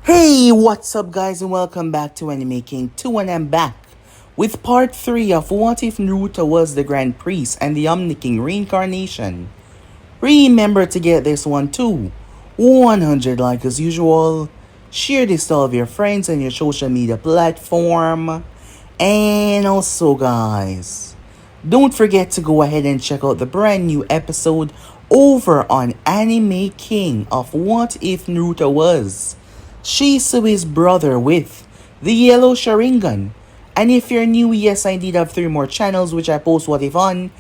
Hey, what's up guys and welcome back to Anime King 2 and I'm back with part 3 of What If Naruto Was the Grand Priest and the Omni King Reincarnation. Remember to get this one too. 100 like as usual. Share this to all of your friends on your social media platform. And also guys, don't forget to go ahead and check out the brand new episode over on Anime King of What If Naruto Was Shisui's brother with the yellow Sharingan. And if you're new, yes, I did have 3 more channels which I post What If on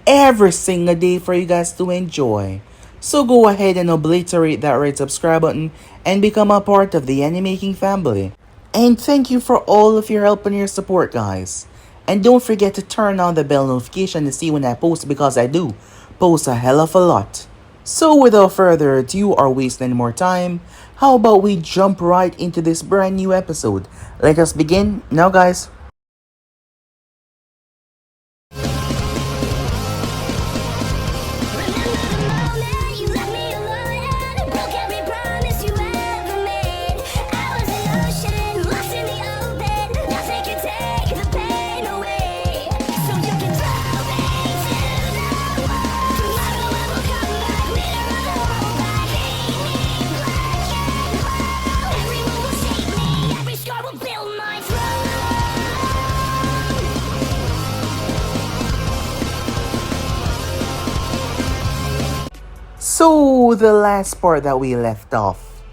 every single day for you guys to enjoy. So go ahead and obliterate that red subscribe button and become a part of the Animaking family. And thank you for all of your help and your support guys. And don't forget to turn on the bell notification to see when I post because I do post a hell of a lot. So without further ado or wasting any more time, how about we jump right into this brand new episode. Let us begin now guys. So, the last part that we left off.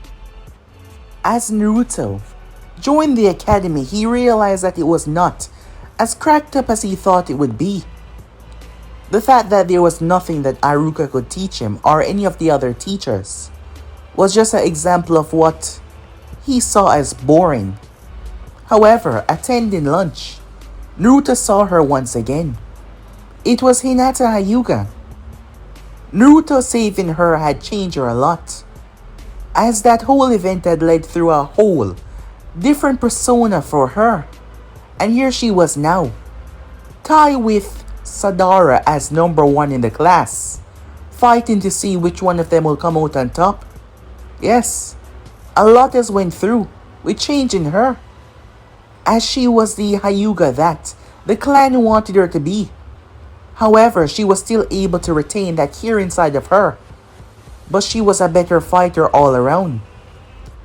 As Naruto joined the academy, he realized that it was not as cracked up as he thought it would be. The fact that there was nothing that Iruka could teach him or any of the other teachers was just an example of what he saw as boring. However, attending lunch, Naruto saw her once again. It was Hinata Hyuga. Naruto saving her had changed her a lot, as that whole event had led through a whole different persona for her. And here she was now, tied with Sadara as number 1 in the class, fighting to see which one of them will come out on top. Yes, a lot has went through with changing her, as she was the Hyuga that the clan wanted her to be. However, she was still able to retain that care inside of her, but she was a better fighter all around.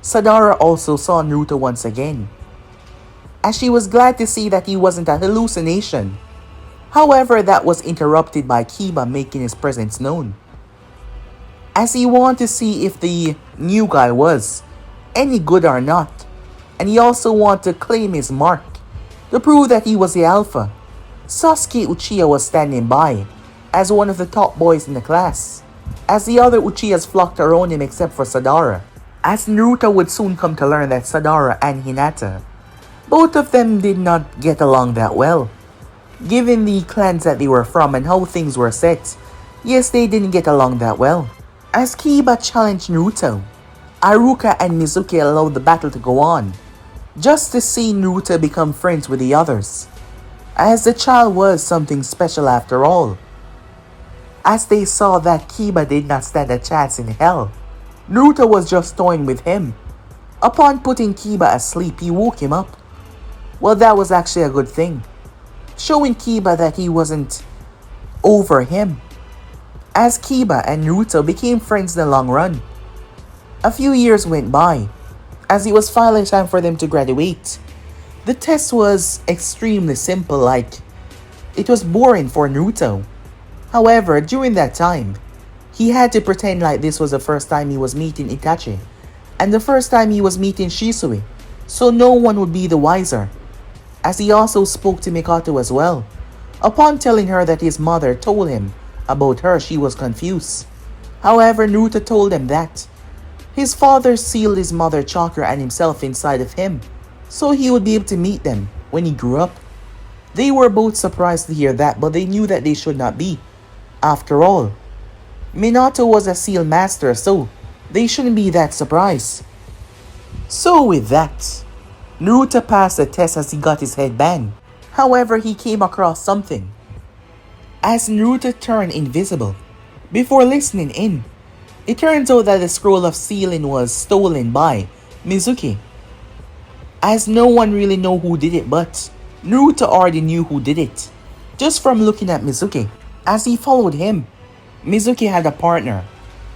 Sadara also saw Naruto once again, as she was glad to see that he wasn't a hallucination. However, that was interrupted by Kiba making his presence known, as he wanted to see if the new guy was any good or not, and he also wanted to claim his mark to prove that he was the alpha. Sasuke Uchiha was standing by as one of the top boys in the class, as the other Uchihas flocked around him except for Sadara, as Naruto would soon come to learn that Sadara and Hinata, both of them did not get along that well. Given the clans that they were from and how things were set, yes, they didn't get along that well. As Kiba challenged Naruto, Iruka and Mizuki allowed the battle to go on, just to see Naruto become friends with the others, as the child was something special after all. As they saw that Kiba did not stand a chance in hell, Naruto was just toying with him. Upon putting Kiba asleep, he woke him up. Well, that was actually a good thing, showing Kiba that he wasn't over him, as Kiba and Naruto became friends in the long run. A few years went by, as it was finally time for them to graduate. The test was extremely simple, like it was boring for Naruto. However, during that time, he had to pretend like this was the first time he was meeting Itachi, and the first time he was meeting Shisui, so no one would be the wiser. As he also spoke to Mikoto as well. Upon telling her that his mother told him about her, she was confused. However, Naruto told him that his father sealed his mother chakra and himself inside of him, so he would be able to meet them when he grew up. They were both surprised to hear that, but they knew that they should not be. After all, Minato was a seal master, so they shouldn't be that surprised. So with that, Naruto passed the test as he got his head banged. However, he came across something. As Naruto turned invisible, before listening in, it turns out that the scroll of sealing was stolen by Mizuki. As no one really know who did it, but Naruto already knew who did it, just from looking at Mizuki. As he followed him, Mizuki had a partner,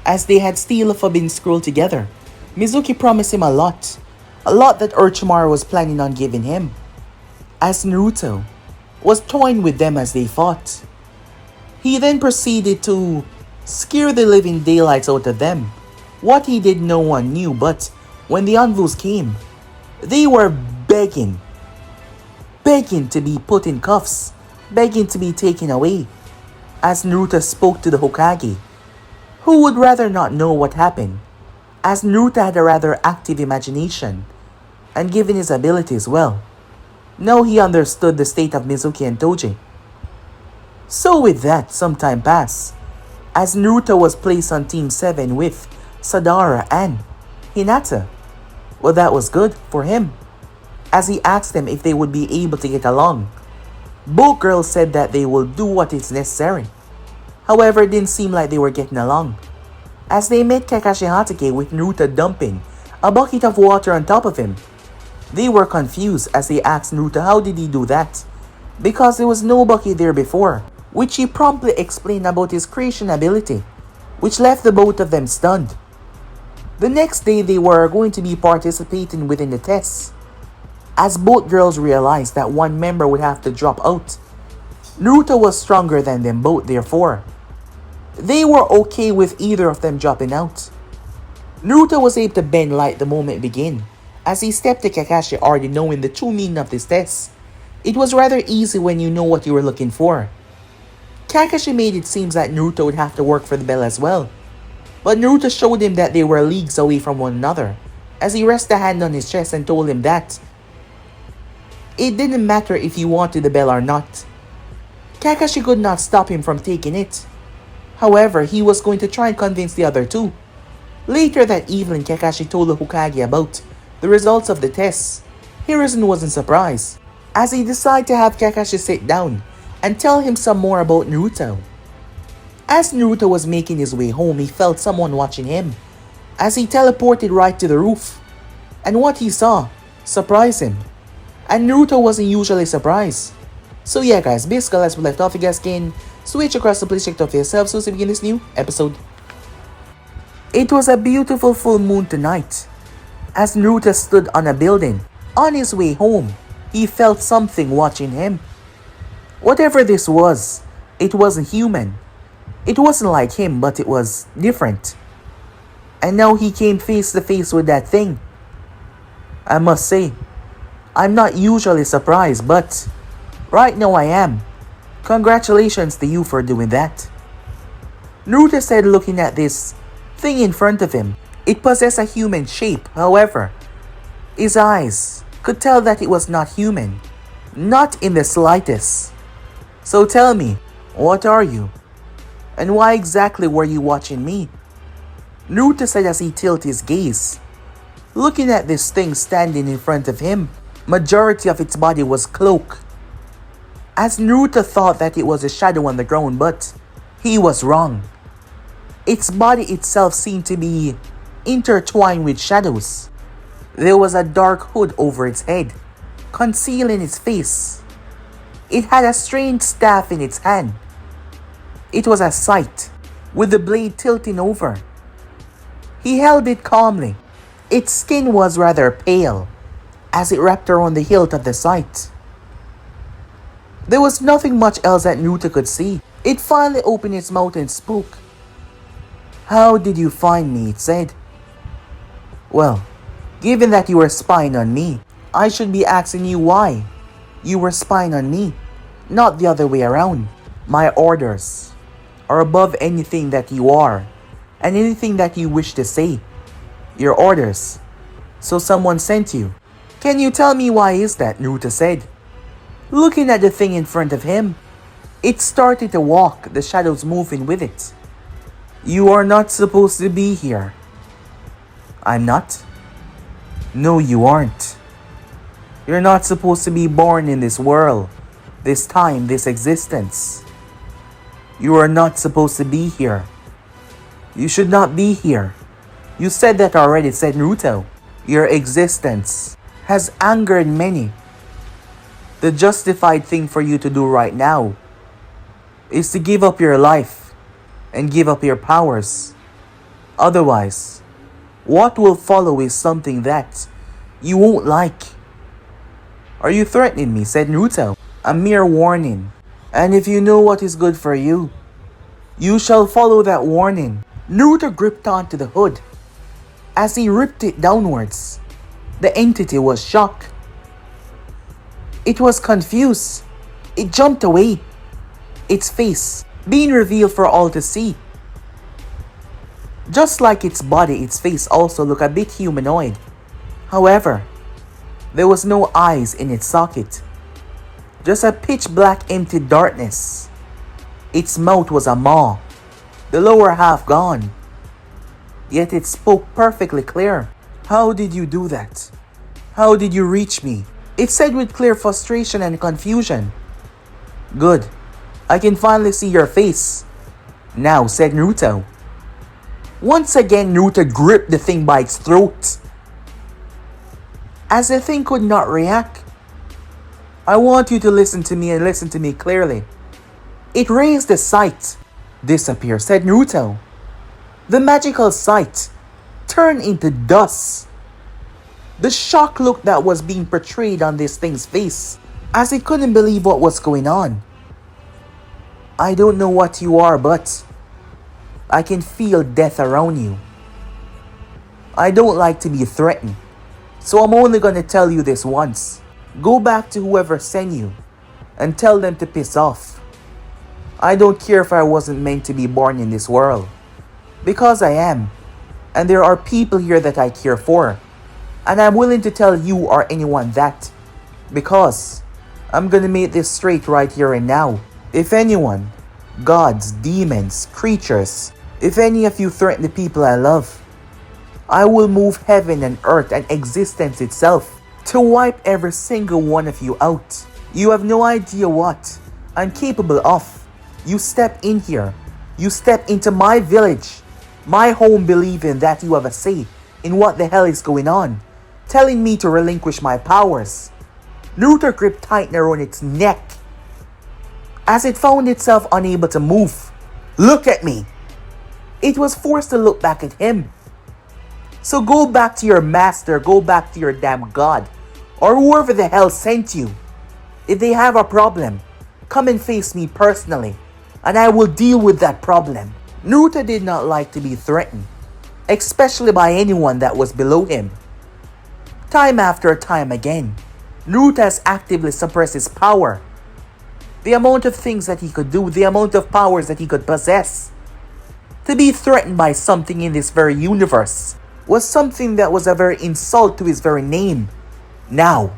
as they had still forbidden scroll together. Mizuki promised him a lot that Orochimaru was planning on giving him, as Naruto was toying with them as they fought. He then proceeded to scare the living daylights out of them. What he did no one knew, but when the envoys came, they were begging to be put in cuffs, begging to be taken away, as Naruto spoke to the Hokage, who would rather not know what happened, as Naruto had a rather active imagination, and given his abilities well. Now he understood the state of Mizuki and Toji. So with that, some time passed, as Naruto was placed on Team 7 with Sadara and Hinata. Well, that was good for him, as he asked them if they would be able to get along. Both girls said that they will do what is necessary. However, it didn't seem like they were getting along, as they met Kakashi Hatake with Naruto dumping a bucket of water on top of him. They were confused as they asked Naruto how did he do that, because there was no bucket there before, which he promptly explained about his creation ability, which left the both of them stunned. The next day they were going to be participating within the tests, as both girls realized that one member would have to drop out. Naruto was stronger than them both, therefore they were okay with either of them dropping out. Naruto was able to bend light the moment it began, as he stepped to Kakashi already knowing the true meaning of this test. It was rather easy when you know what you were looking for. Kakashi made it seem that Naruto would have to work for the bell as well, but Naruto showed him that they were leagues away from one another, as he rested a hand on his chest and told him that it didn't matter if he wanted the bell or not. Kakashi could not stop him from taking it. However, he was going to try and convince the other two. Later that evening, Kakashi told the Hokage about the results of the tests. Hiruzen wasn't surprised, as he decided to have Kakashi sit down and tell him some more about Naruto. As Naruto was making his way home, he felt someone watching him, as he teleported right to the roof, and what he saw surprised him, and Naruto wasn't usually surprised. So yeah guys, basically as we left off, you guys can switch across to please check it out for yourself so we begin this new episode. It was a beautiful full moon tonight. As Naruto stood on a building, on his way home, he felt something watching him. Whatever this was, it wasn't human. It wasn't like him, but it was different. And now he came face to face with that thing. I must say, I'm not usually surprised, but right now I am. Congratulations to you for doing that. Naruto said, looking at this thing in front of him. It possessed a human shape, however, his eyes could tell that it was not human. Not in the slightest. So tell me, what are you? And why exactly were you watching me? Naruto said as he tilted his gaze, looking at this thing standing in front of him. Majority of its body was cloaked. As Naruto thought that it was a shadow on the ground, but he was wrong. Its body itself seemed to be intertwined with shadows. There was a dark hood over its head, concealing its face. It had a strange staff in its hand. It was a sight, with the blade tilting over. He held it calmly. Its skin was rather pale, as it wrapped around the hilt of the sight. There was nothing much else that Naruto could see. It finally opened its mouth and spoke. How did you find me? It said. Well, given that you were spying on me, I should be asking you why you were spying on me, not the other way around. My orders are above anything that you are, and anything that you wish to say. Your orders. So someone sent you. Can you tell me why is that? Naruto said. Looking at the thing in front of him, it started to walk, the shadows moving with it. You are not supposed to be here. I'm not? No, you aren't. You're not supposed to be born in this world, this time, this existence. You are not supposed to be here. You should not be here. You said that already, said Naruto. Your existence has angered many. The justified thing for you to do right now is to give up your life and give up your powers. Otherwise, what will follow is something that you won't like. Are you threatening me? Said Naruto. A mere warning. And if you know what is good for you, you shall follow that warning. Naruto gripped onto the hood. As he ripped it downwards, the entity was shocked. It was confused. It jumped away. Its face being revealed for all to see. Just like its body, its face also looked a bit humanoid. However, there was no eyes in its socket. Just a pitch black empty darkness. Its mouth was a maw, the lower half gone. Yet it spoke perfectly clear. How did you do that? How did you reach me? It said with clear frustration and confusion. Good. I can finally see your face. Now, said Naruto. Once again, Naruto gripped the thing by its throat. As the thing could not react. I want you to listen to me and listen to me clearly. It raised the sight. Disappear, said Naruto. The magical sight turned into dust. The shock look that was being portrayed on this thing's face, as it couldn't believe what was going on. I don't know what you are, but I can feel death around you. I don't like to be threatened, so I'm only gonna tell you this once. Go back to whoever sent you and tell them to piss off. I don't care if I wasn't meant to be born in this world. Because I am. And there are people here that I care for. And I'm willing to tell you or anyone that. Because I'm gonna make this straight right here and now. If anyone, gods, demons, creatures, if any of you threaten the people I love, I will move heaven and earth and existence itself to wipe every single one of you out. You have no idea what I'm capable of. You step in here. You step into my village, my home, believing that you have a say in what the hell is going on, telling me to relinquish my powers. Naruto gripped tighter around its neck as it found itself unable to move. Look at me. It was forced to look back at him. So go back to your master, go back to your damn god, or whoever the hell sent you. If they have a problem, come and face me personally, and I will deal with that problem. Naruto did not like to be threatened, especially by anyone that was below him. Time after time again, Naruto has actively suppressed his power. The amount of things that he could do, the amount of powers that he could possess. To be threatened by something in this very universe was something that was a very insult to his very name. Now,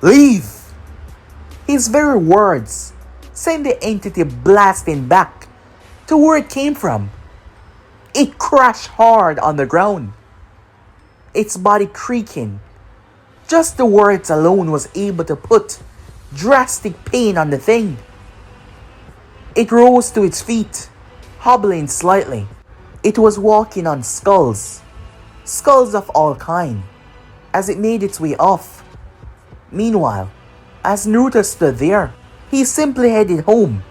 leave! His very words sent the entity blasting back to where it came from. It crashed hard on the ground, its body creaking. Just the words alone was able to put drastic pain on the thing. It rose to its feet, hobbling slightly. It was walking on skulls of all kind, as it made its way off. Meanwhile, as Naruto stood there, he simply headed home,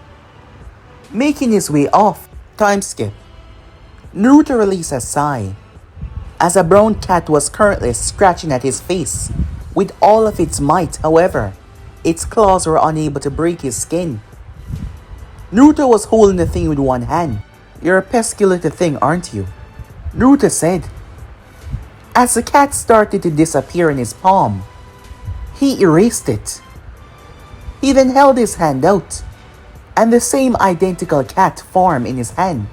making his way off. Time skip. Naruto released a sigh, as a brown cat was currently scratching at his face with all of its might. However, its claws were unable to break his skin. Naruto was holding the thing with one hand. You're a pesky little thing, aren't you? Naruto said. As the cat started to disappear in his palm, he erased it. He then held his hand out, and the same identical cat formed in his hand.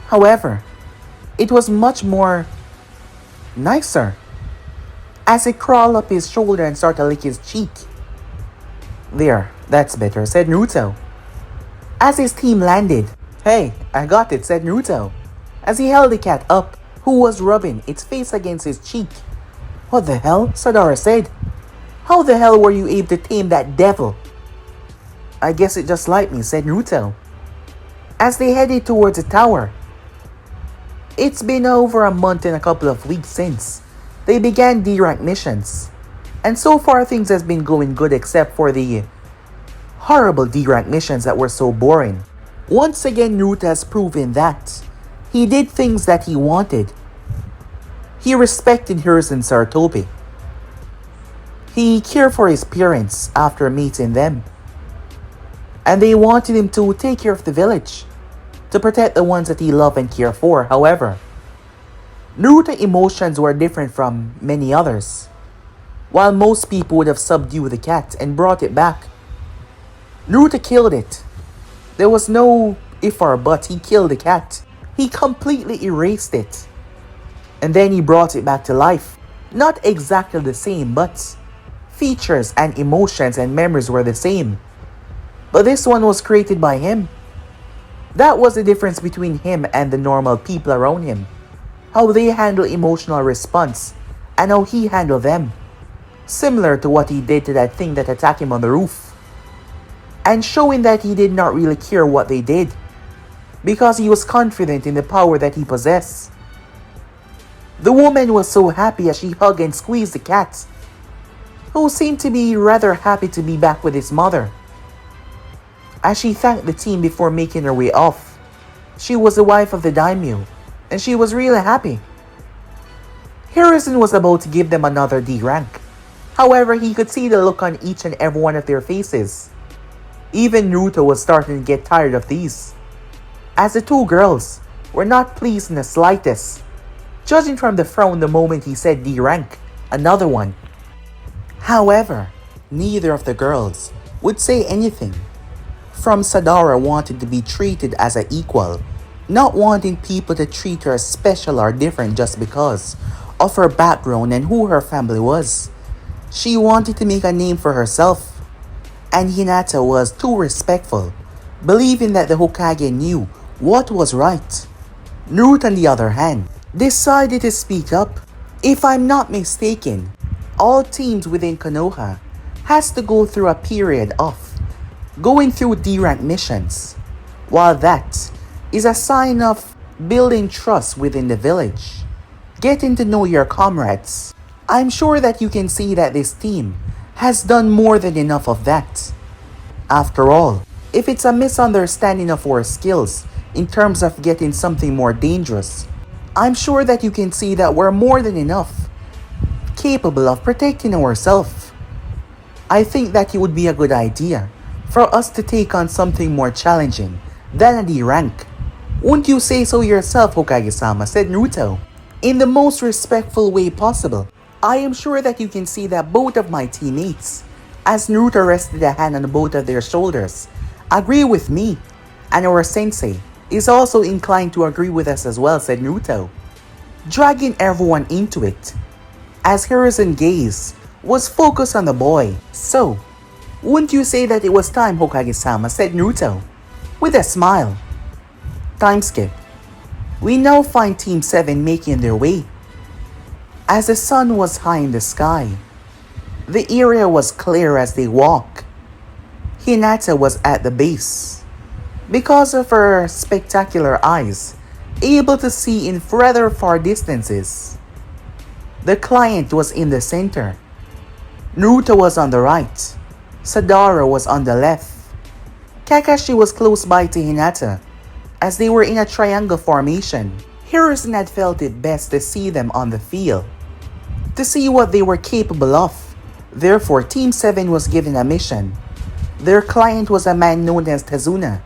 However, it was much more nicer, as it crawled up his shoulder and started to lick his cheek. There, that's better, said Naruto. As his team landed, hey, I got it, said Naruto, as he held the cat up, who was rubbing its face against his cheek. What the hell? Sadara said. How the hell were you able to tame that devil? I guess it just liked me, said Naruto, as they headed towards the tower. It's been over a month and a couple of weeks since They began D-rank missions. And so far things has been going good except for the horrible D-rank missions that were so boring. Once again, Naruto has proven that he did things that he wanted. He respected Hiruzen Sarutobi. He cared for his parents after meeting them. And they wanted him to take care of the village, to protect the ones that he loved and cared for. However, Naruto's emotions were different from many others. While most people would have subdued the cat and brought it back, Naruto killed it. There was no if or but, he killed the cat. He completely erased it. And then he brought it back to life. Not exactly the same, but features and emotions and memories were the same. But this one was created by him. That was the difference between him and the normal people around him. How they handle emotional response and how he handled them. Similar to what he did to that thing that attacked him on the roof. And showing that he did not really care what they did, because he was confident in the power that he possessed. The woman was so happy as she hugged and squeezed the cat, who seemed to be rather happy to be back with his mother. As she thanked the team before making her way off, she was the wife of the daimyo, and she was really happy. Hiruzen was about to give them another D rank. However, he could see the look on each and every one of their faces. Even Naruto was starting to get tired of these, as the two girls were not pleased in the slightest, judging from the frown the moment he said D rank, another one. However, neither of the girls would say anything. From Sadara wanted to be treated as an equal, not wanting people to treat her as special or different just because of her background and who her family was. She wanted to make a name for herself. And Hinata was too respectful, believing that the Hokage knew what was right. Naruto, on the other hand, decided to speak up. If I'm not mistaken, all teams within Konoha has to go through a period of going through D-rank missions. While that is a sign of building trust within the village, getting to know your comrades. I'm sure that you can see that this team has done more than enough of that. After all, if it's a misunderstanding of our skills in terms of getting something more dangerous, I'm sure that you can see that we're more than enough capable of protecting ourselves. I think that it would be a good idea for us to take on something more challenging than a D rank. Won't you say so yourself, Hokage-sama, said Naruto, in the most respectful way possible. I am sure that you can see that both of my teammates, as Naruto rested a hand on both of their shoulders, agree with me, and our sensei is also inclined to agree with us as well, said Naruto, dragging everyone into it, as Hiruzen's gaze was focused on the boy. So, wouldn't you say that it was time, Hokage-sama, said Naruto, with a smile. Time skip. We now find Team 7 making their way. As the sun was high in the sky, the area was clear as they walked. Hinata was at the base, because of her spectacular eyes, able to see in rather far distances. The client was in the center. Naruto was on the right. Sadara was on the left. Kakashi was close by to Hinata, as they were in a triangle formation. Hiruzen had felt it best to see them on the field, to see what they were capable of. Therefore, Team 7 was given a mission. Their client was a man known as Tazuna,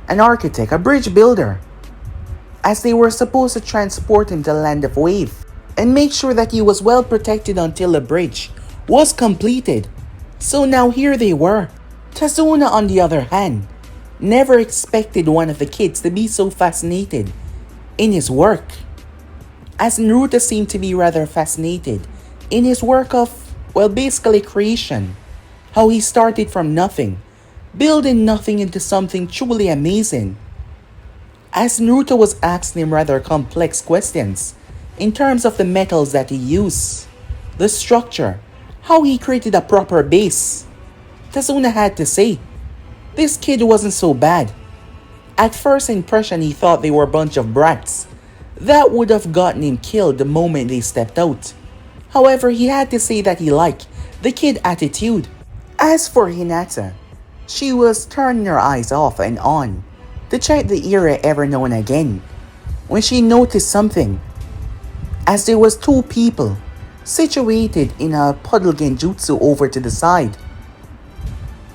an architect, a bridge builder, as they were supposed to transport him to the Land of Wave and make sure that he was well protected until the bridge was completed. So now here they were. Tazuna, on the other hand, never expected one of the kids to be so fascinated in his work, as Naruto seemed to be rather fascinated in his work of, well, basically creation. How he started from nothing, building nothing into something truly amazing. As Naruto was asking him rather complex questions in terms of the metals that he used, the structure, how he created a proper base, Tazuna had to say, this kid wasn't so bad. At first impression, he thought they were a bunch of brats that would have gotten him killed the moment they stepped out. However, he had to say that he liked the kid attitude. As for Hinata, she was turning her eyes off and on to check the area every now and again when she noticed something, as there was two people situated in a puddle genjutsu over to the side.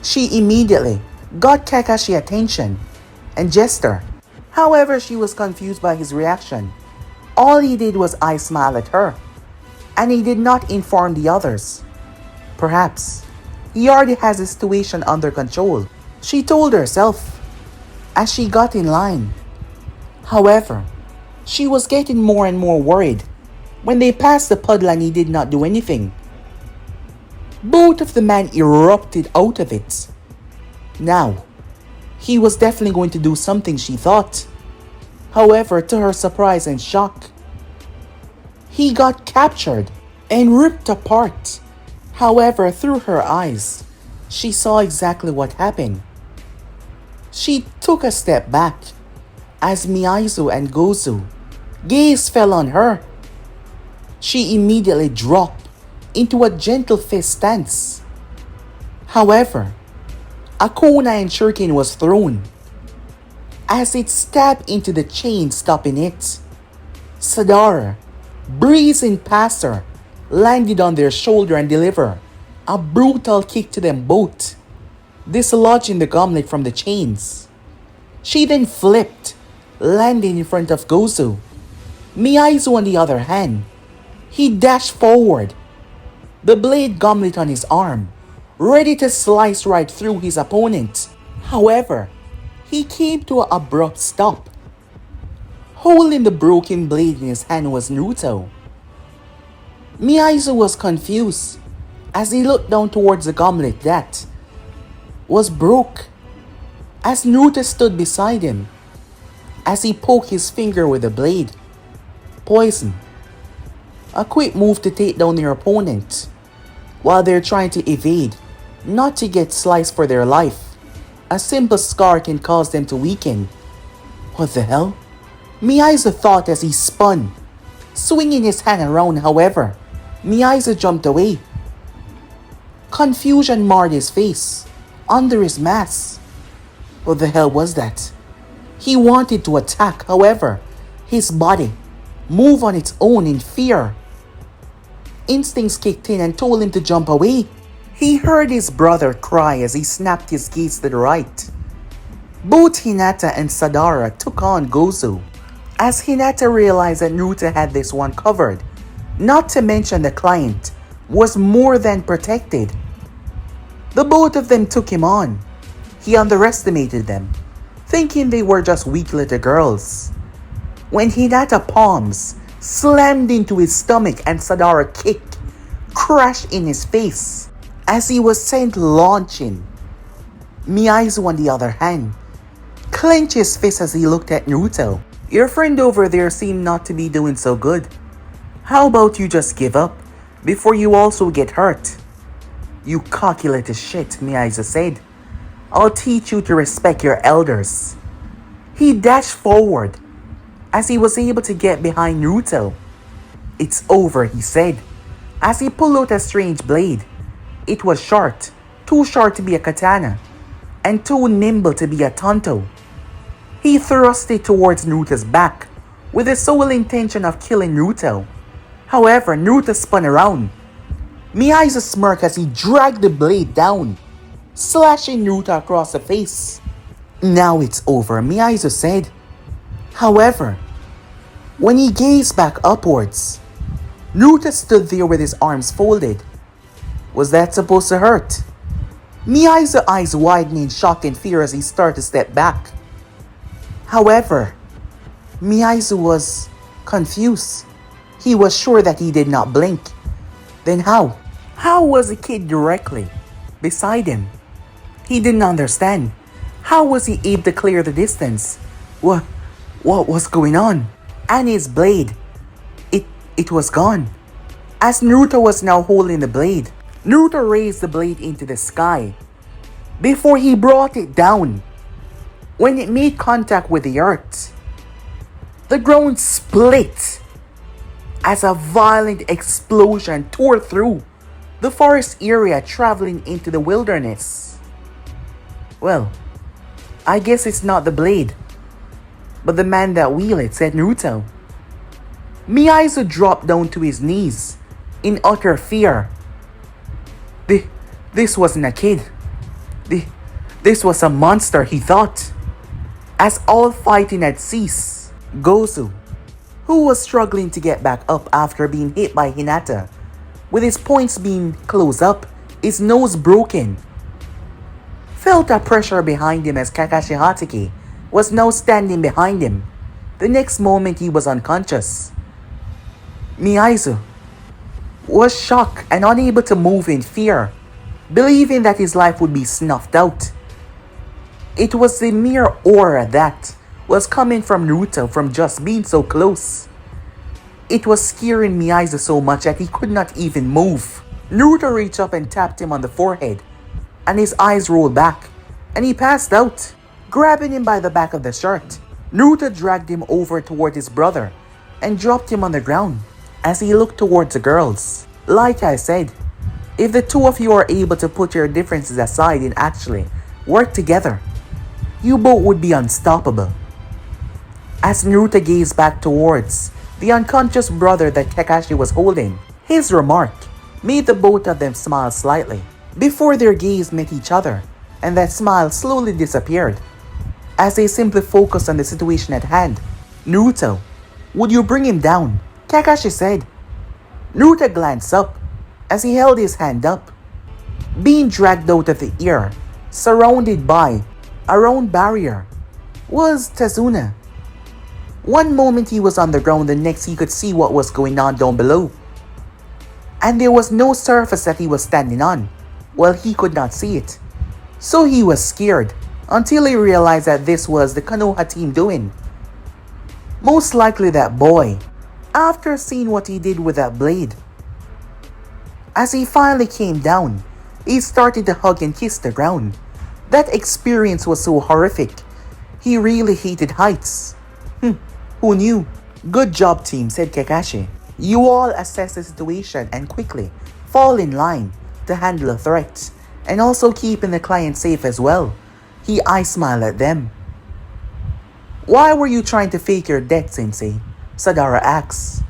She immediately got Kakashi's attention and gestured. However, she was confused by his reaction. All he did was eye smile at her, and he did not inform the others. Perhaps he already has the situation under control, she told herself as she got in line. However, she was getting more and more worried when they passed the puddle and he did not do anything. Both of the men erupted out of it. Now, he was definitely going to do something, she thought. However, to her surprise and shock, he got captured and ripped apart. However, through her eyes, she saw exactly what happened. She took a step back as Miyaizu and Gozu gaze fell on her. She immediately dropped into a gentle fist stance. However, a kunai shuriken was thrown as it stabbed into the chain, stopping it. Sadara, breezing past her, landed on their shoulder and delivered a brutal kick to them both, dislodging the gauntlet from the chains. She then flipped, landing in front of Gozu. Miyaizu, on the other hand, he dashed forward, the blade gauntlet on his arm, ready to slice right through his opponent. However, he came to an abrupt stop. Holding the broken blade in his hand was Naruto. Miyaizu was confused as he looked down towards the gauntlet that was broke, as Naruto stood beside him as he poked his finger with the blade. Poison. A quick move to take down their opponent while they're trying to evade, not to get sliced for their life. A simple scar can cause them to weaken. What the hell? Miyaizu thought as he spun, swinging his hand around. However, Miyaizu jumped away. Confusion marred his face under his mask. What the hell was that? He wanted to attack, however, his body moved on its own in fear. Instincts kicked in and told him to jump away. He heard his brother cry as he snapped his gaze to the right. Both Hinata and Sadara took on Gozu, as Hinata realized that Naruto had this one covered, not to mention the client was more than protected. The both of them took him on. He underestimated them, thinking they were just weak little girls. When Hinata palms slammed into his stomach and Sadara kicked, crashed in his face as he was sent launching. Miyaizu, on the other hand, clenched his fist as he looked at Naruto. Your friend over there seemed not to be doing so good. How about you just give up before you also get hurt? You cocky little shit, Miyaizu said. I'll teach you to respect your elders. He dashed forward as he was able to get behind Naruto. It's over, he said, as he pulled out a strange blade. It was short, too short to be a katana, and too nimble to be a tanto. He thrust it towards Naruto's back with the sole intention of killing Naruto. However, Naruto spun around. Miyaizu smirked as he dragged the blade down, slashing Naruto across the face. Now it's over, Miyaizu said. However, when he gazed back upwards, Naruto stood there with his arms folded. Was that supposed to hurt? Miyaizu's eyes widened in shock and fear as he started to step back. However, Miyaizu was confused. He was sure that he did not blink. Then how? How was the kid directly beside him? He didn't understand. How was he able to clear the distance? What was going on? And his blade, it was gone. As Naruto was now holding the blade, Naruto raised the blade into the sky before he brought it down. When it made contact with the earth, the ground split as a violent explosion tore through the forest area, traveling into the wilderness. Well, I guess it's not the blade, but the man that wields it, said Naruto. Miyaizu dropped down to his knees in utter fear. This wasn't a kid. This was a monster, he thought. As all fighting had ceased, Gozu, who was struggling to get back up after being hit by Hinata, with his points being closed up, his nose broken, felt a pressure behind him as Kakashi Hatake was now standing behind him. The next moment he was unconscious. Miyaizu was shocked and unable to move in fear, believing that his life would be snuffed out. It was the mere aura that was coming from Naruto from just being so close. It was scaring Miyaizu so much that he could not even move. Naruto reached up and tapped him on the forehead, and his eyes rolled back, and he passed out. Grabbing him by the back of the shirt, Naruto dragged him over toward his brother and dropped him on the ground as he looked towards the girls. Like I said, if the two of you are able to put your differences aside and actually work together, you both would be unstoppable. As Naruto gazed back towards the unconscious brother that Kakashi was holding, his remark made the both of them smile slightly before their gaze met each other, and that smile slowly disappeared as they simply focused on the situation at hand. Naruto, would you bring him down? Kakashi said. Naruto glanced up as he held his hand up, being dragged out of the air, surrounded by a round barrier, was Tazuna. One moment he was on the ground, the next he could see what was going on down below. And there was no surface that he was standing on. Well, he could not see it. So he was scared until he realized that this was the Konoha team doing. Most likely that boy, after seeing what he did with that blade. As he finally came down, he started to hug and kiss the ground. That experience was so horrific. He really hated heights. Who knew? Good job, team, said Kakashi. You all assess the situation and quickly fall in line to handle a threat, and also keeping the client safe as well. He eye-smiled at them. Why were you trying to fake your death, Sensei? Sadara asks.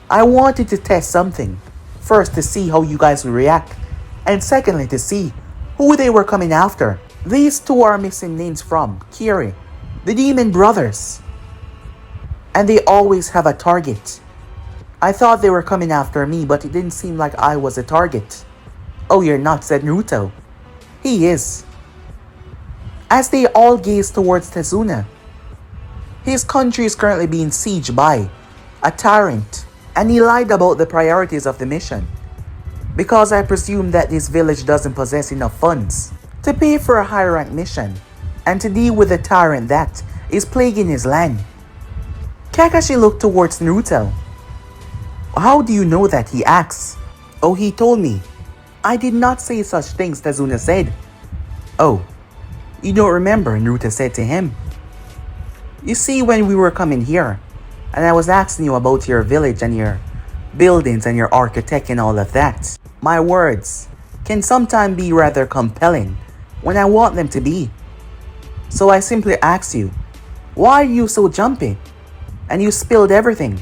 I wanted to test something. First, to see how you guys would react, and secondly, to see who they were coming after. These two are missing names from Kiri, the Demon Brothers, and they always have a target. I thought they were coming after me, but it didn't seem like I was a target. Oh, you're not, said Naruto. He is. As they all gazed towards Tazuna. His country is currently being sieged by a tyrant, and he lied about the priorities of the mission, because I presume that this village doesn't possess enough funds to pay for a high-rank mission and to deal with the tyrant that is plaguing his land. Kakashi looked towards Naruto. How do you know that? He asks. Oh, he told me. I did not say such things, Tazuna said. Oh, you don't remember, Naruto said to him. You see, when we were coming here, and I was asking you about your village and your buildings and your architect and all of that, my words can sometimes be rather compelling when I want them to be. So I simply asked you, why are you so jumpy? And you spilled everything.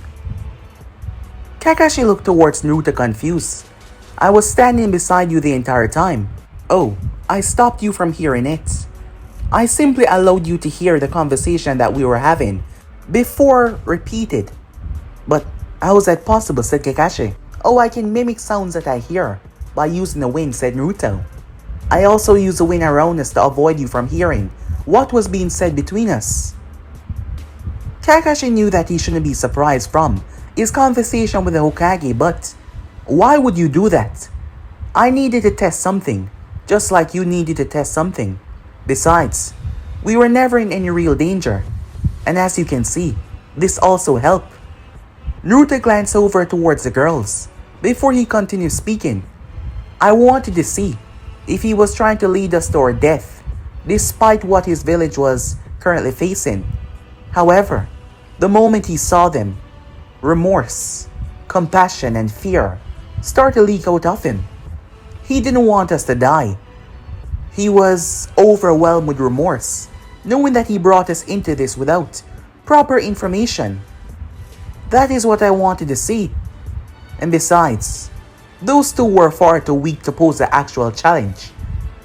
Kakashi looked towards Naruto confused. I was standing beside you the entire time. Oh, I stopped you from hearing it. I simply allowed you to hear the conversation that we were having before repeated. But how is that possible, said Kakashi. Oh, I can mimic sounds that I hear by using the wind, said Naruto. I also use the wind around us to avoid you from hearing what was being said between us. Kakashi knew that he shouldn't be surprised from his conversation with the Hokage, but why would you do that? I needed to test something, just like you needed to test something. Besides, we were never in any real danger, and as you can see, this also helped. Naruto glanced over towards the girls before he continued speaking. I wanted to see if he was trying to lead us to our death, despite what his village was currently facing. However, the moment he saw them, remorse compassion, and fear start to leak out of him. He didn't want us to die. He was overwhelmed with remorse, knowing that he brought us into this without proper information. That is what I wanted to see. And besides, those two were far too weak to pose the actual challenge.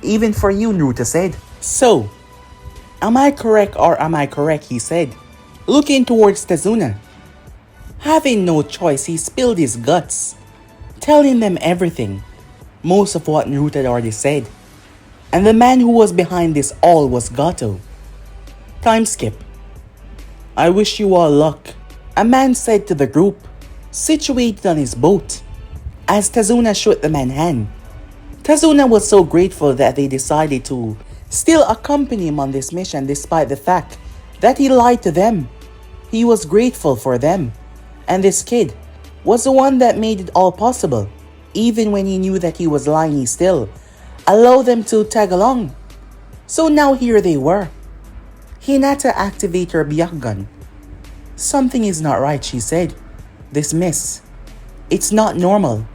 Even for you, Naruto said. So, am I correct or am I correct, he said, looking towards Tazuna. Having no choice, he spilled his guts, telling them everything, most of what Naruto had already said. And the man who was behind this all was Gato. Time skip. I wish you all luck, a man said to the group, situated on his boat, as Tazuna shook the man's hand. Tazuna was so grateful that they decided to still accompany him on this mission despite the fact that he lied to them. He was grateful for them, and this kid was the one that made it all possible. Even when he knew that he was lying, he still allowed them to tag along. So now here they were. Hinata activated her Byakugan. Something is not right, she said. Dismiss. It's not normal.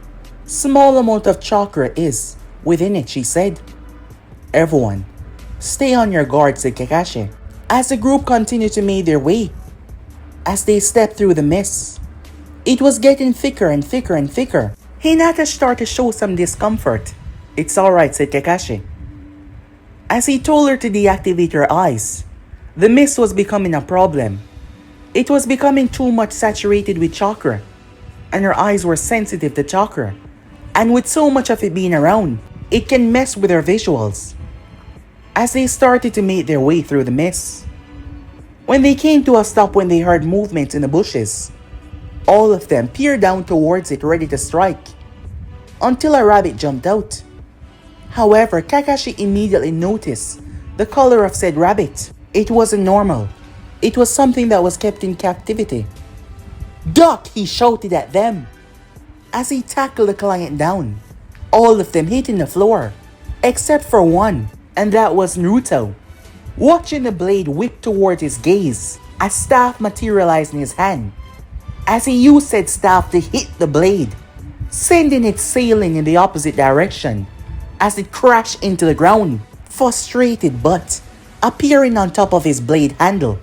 Small amount of chakra is within it, she said. Everyone, stay on your guard, said Kakashi, as the group continued to make their way. As they stepped through the mist, it was getting thicker and thicker and thicker. Hinata started to show some discomfort. It's alright, said Kakashi. As he told her to deactivate her eyes, the mist was becoming a problem. It was becoming too much saturated with chakra, and her eyes were sensitive to chakra. And with so much of it being around, it can mess with her visuals. As they started to make their way through the mist, when they came to a stop when they heard movement in the bushes, all of them peered down towards it ready to strike, until a rabbit jumped out. However, Kakashi immediately noticed the color of said rabbit. It wasn't normal. It was something that was kept in captivity. Duck! He shouted at them as he tackled the client down. All of them hitting the floor, except for one, and that was Naruto. Watching the blade whip toward his gaze, a staff materialized in his hand, as he used said staff to hit the blade, sending it sailing in the opposite direction as it crashed into the ground. Frustrated but appearing on top of his blade handle,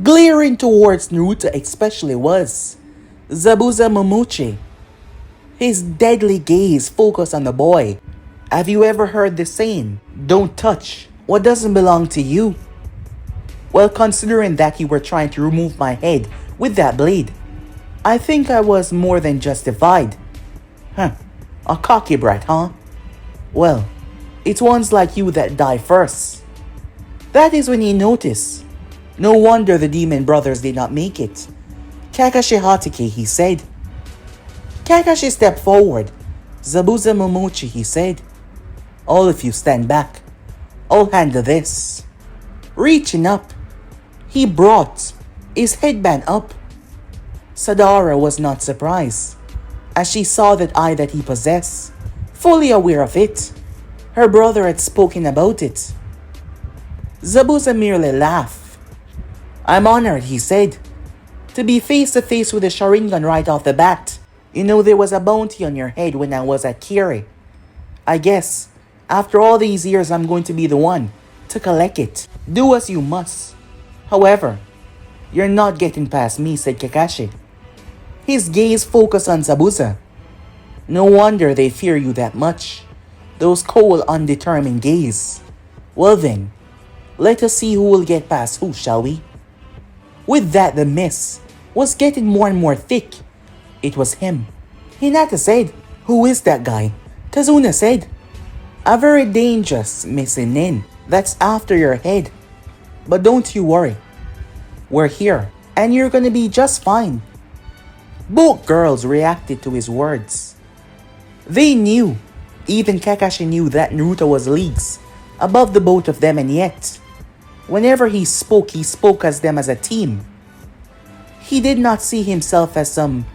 glaring towards Naruto especially, was Zabuza Momochi. His deadly gaze focused on the boy. Have you ever heard the saying, don't touch what doesn't belong to you? Well, considering that you were trying to remove my head with that blade, I think I was more than justified. A cocky brat, huh? Well, it's ones like you that die first. That is when he noticed. No wonder the demon brothers did not make it. Kakashi Hatake, he said. Kakashi stepped forward. Zabuza Momochi, he said. All of you stand back. I'll handle this. Reaching up, he brought his headband up. Sadara was not surprised, as she saw that eye that he possessed, fully aware of it. Her brother had spoken about it. Zabuza merely laughed. I'm honored, he said, to be face to face with a Sharingan right off the bat. You know, there was a bounty on your head when I was at Kiri. I guess, after all these years, I'm going to be the one to collect it. Do as you must. However, you're not getting past me, said Kakashi. His gaze focused on Zabuza. No wonder they fear you that much. Those cold, undetermined gaze. Well then, let us see who will get past who, shall we? With that, the mist was getting more and more thick. It was him. Hinata said, who is that guy? Tazuna said, a very dangerous missing in that's after your head. But don't you worry. We're here, and you're gonna be just fine. Both girls reacted to his words. They knew, even Kakashi knew that Naruto was leagues above the both of them, and yet, whenever he spoke as them as a team. He did not see himself as some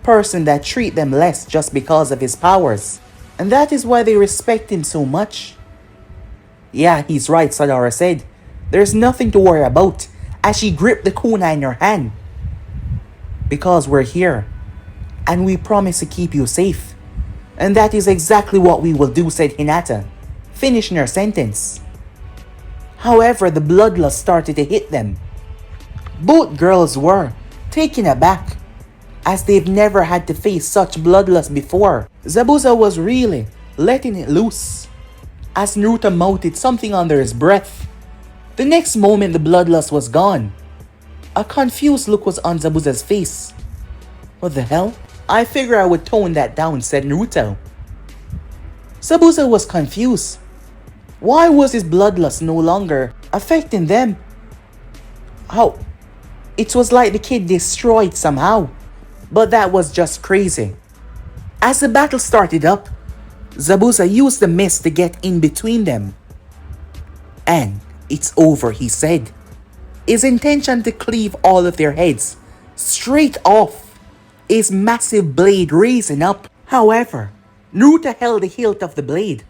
person that treat them less just because of his powers, and that is why they respect him so much. Yeah, he's right, Sadara said. There's nothing to worry about, as she gripped the kunai in her hand. Because we're here. and we promise to keep you safe. And that is exactly what we will do, said Hinata, finishing her sentence. However, the bloodlust started to hit them. Both girls were taken aback, as they've never had to face such bloodlust before. Zabuza was really letting it loose, as Naruto mouthed something under his breath. The next moment, the bloodlust was gone. A confused look was on Zabuza's face. What the hell? I figured I would tone that down, said Naruto. Zabuza was confused. Why was his bloodlust no longer affecting them? How? It was like the kid destroyed somehow. But that was just crazy. As the battle started up, Zabuza used the mist to get in between them. And it's over, he said. His intention to cleave all of their heads straight off, his massive blade raising up. However, Naruto held the hilt of the blade.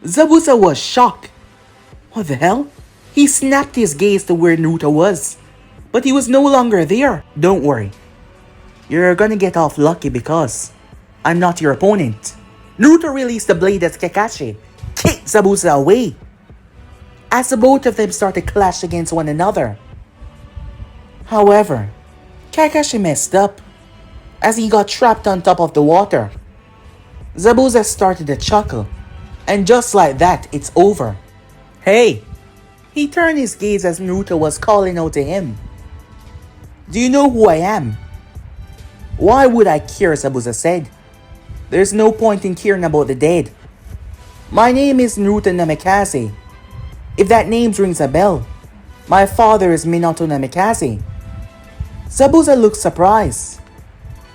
Zabuza was shocked. What the hell? He snapped his gaze to where Naruto was, but he was no longer there. Don't worry. You're gonna get off lucky because I'm not your opponent. Naruto released the blade as Kakashi kicked Zabuza away, as the both of them started to clash against one another. However, Kakashi messed up, as he got trapped on top of the water. Zabuza started to chuckle, and just like that, it's over. Hey! He turned his gaze as Naruto was calling out to him. Do you know who I am? Why would I care, Zabuza said. There's no point in caring about the dead. My name is Naruto Namikaze. If that name rings a bell, my father is Minato Namikaze. Zabuza looked surprised.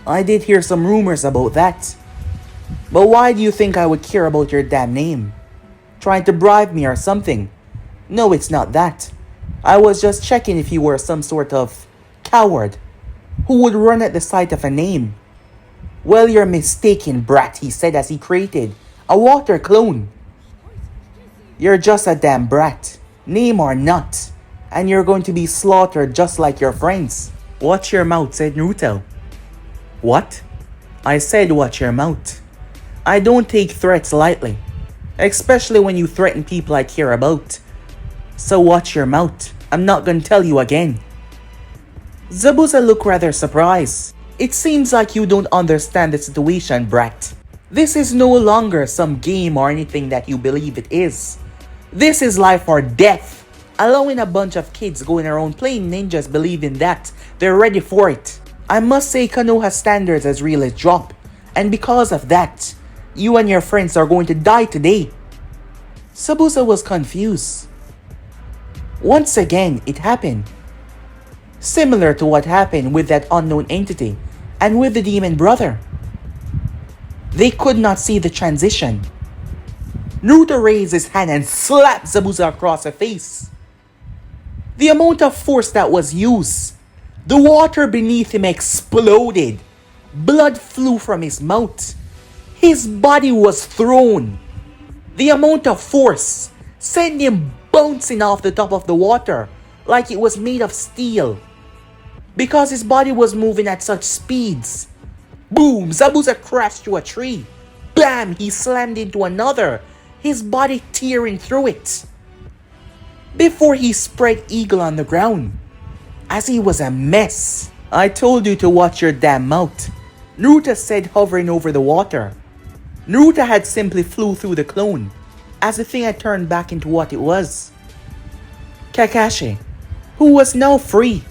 I did hear some rumors about that. But why do you think I would care about your damn name? Trying to bribe me or something? No, it's not that. I was just checking if you were some sort of coward who would run at the sight of a name. Well, you're mistaken, brat, he said as he created a water clone. You're just a damn brat, name or not, and you're going to be slaughtered just like your friends. Watch your mouth, said Naruto. What? I said watch your mouth. I don't take threats lightly, especially when you threaten people I care about. So watch your mouth. I'm not gonna tell you again. Zabuza looked rather surprised. It seems like you don't understand the situation, brat. This is no longer some game or anything that you believe it is. This is life or death. Allowing a bunch of kids going around playing ninjas believing that they're ready for it. I must say Konoha's standards has really dropped. And because of that, you and your friends are going to die today. Zabuza was confused. Once again, it happened. Similar to what happened with that unknown entity and with the demon brother. They could not see the transition. Naruto raised his hand and slapped Zabuza across the face. The amount of force that was used, the water beneath him exploded. Blood flew from his mouth. His body was thrown. The amount of force sent him bouncing off the top of the water like it was made of steel. Because his body was moving at such speeds. Boom! Zabuza crashed to a tree. Bam! He slammed into another, his body tearing through it. Before he spread eagle on the ground, as he was a mess. I told you to watch your damn mouth, Naruto said, hovering over the water. Naruto had simply flew through the clone, as the thing had turned back into what it was. Kakashi, who was now free,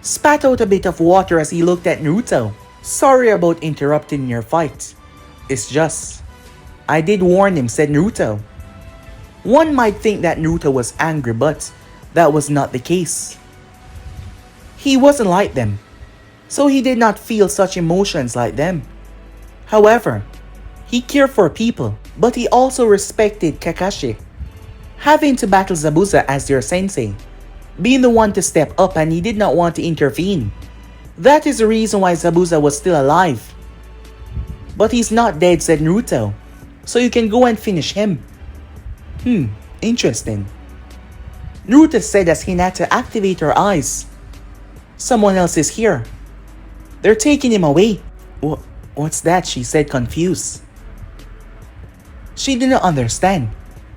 spat out a bit of water as he looked at Naruto. Sorry about interrupting your fight. It's just, I did warn him, said Naruto. One might think that Naruto was angry, but that was not the case. He wasn't like them, so he did not feel such emotions like them. However, he cared for people, but he also respected Kakashi. Having to battle Zabuza as their sensei, being the one to step up, and he did not want to intervene. That is the reason why Zabuza was still alive. But he's not dead, said Naruto, so you can go and finish him. Interesting. Naruto said as Hinata activated her eyes. Someone else is here. They're taking him away. What's that? She said, confused. She didn't understand.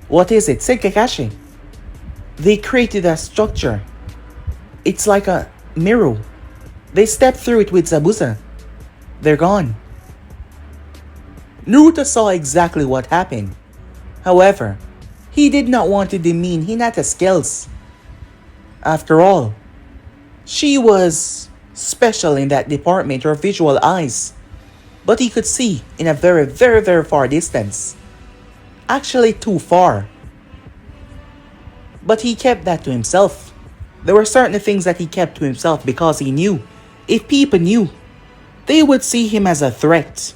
What is it? Said Kakashi. They created a structure. It's like a mirror. They stepped through it with Zabuza. They're gone. Naruto saw exactly what happened. However, he did not want to demean Hinata's skills. After all, she was special in that department, her visual eyes. But he could see in a very, very, very far distance. Actually too far. But he kept that to himself. There were certain things that he kept to himself because he knew, if people knew, they would see him as a threat.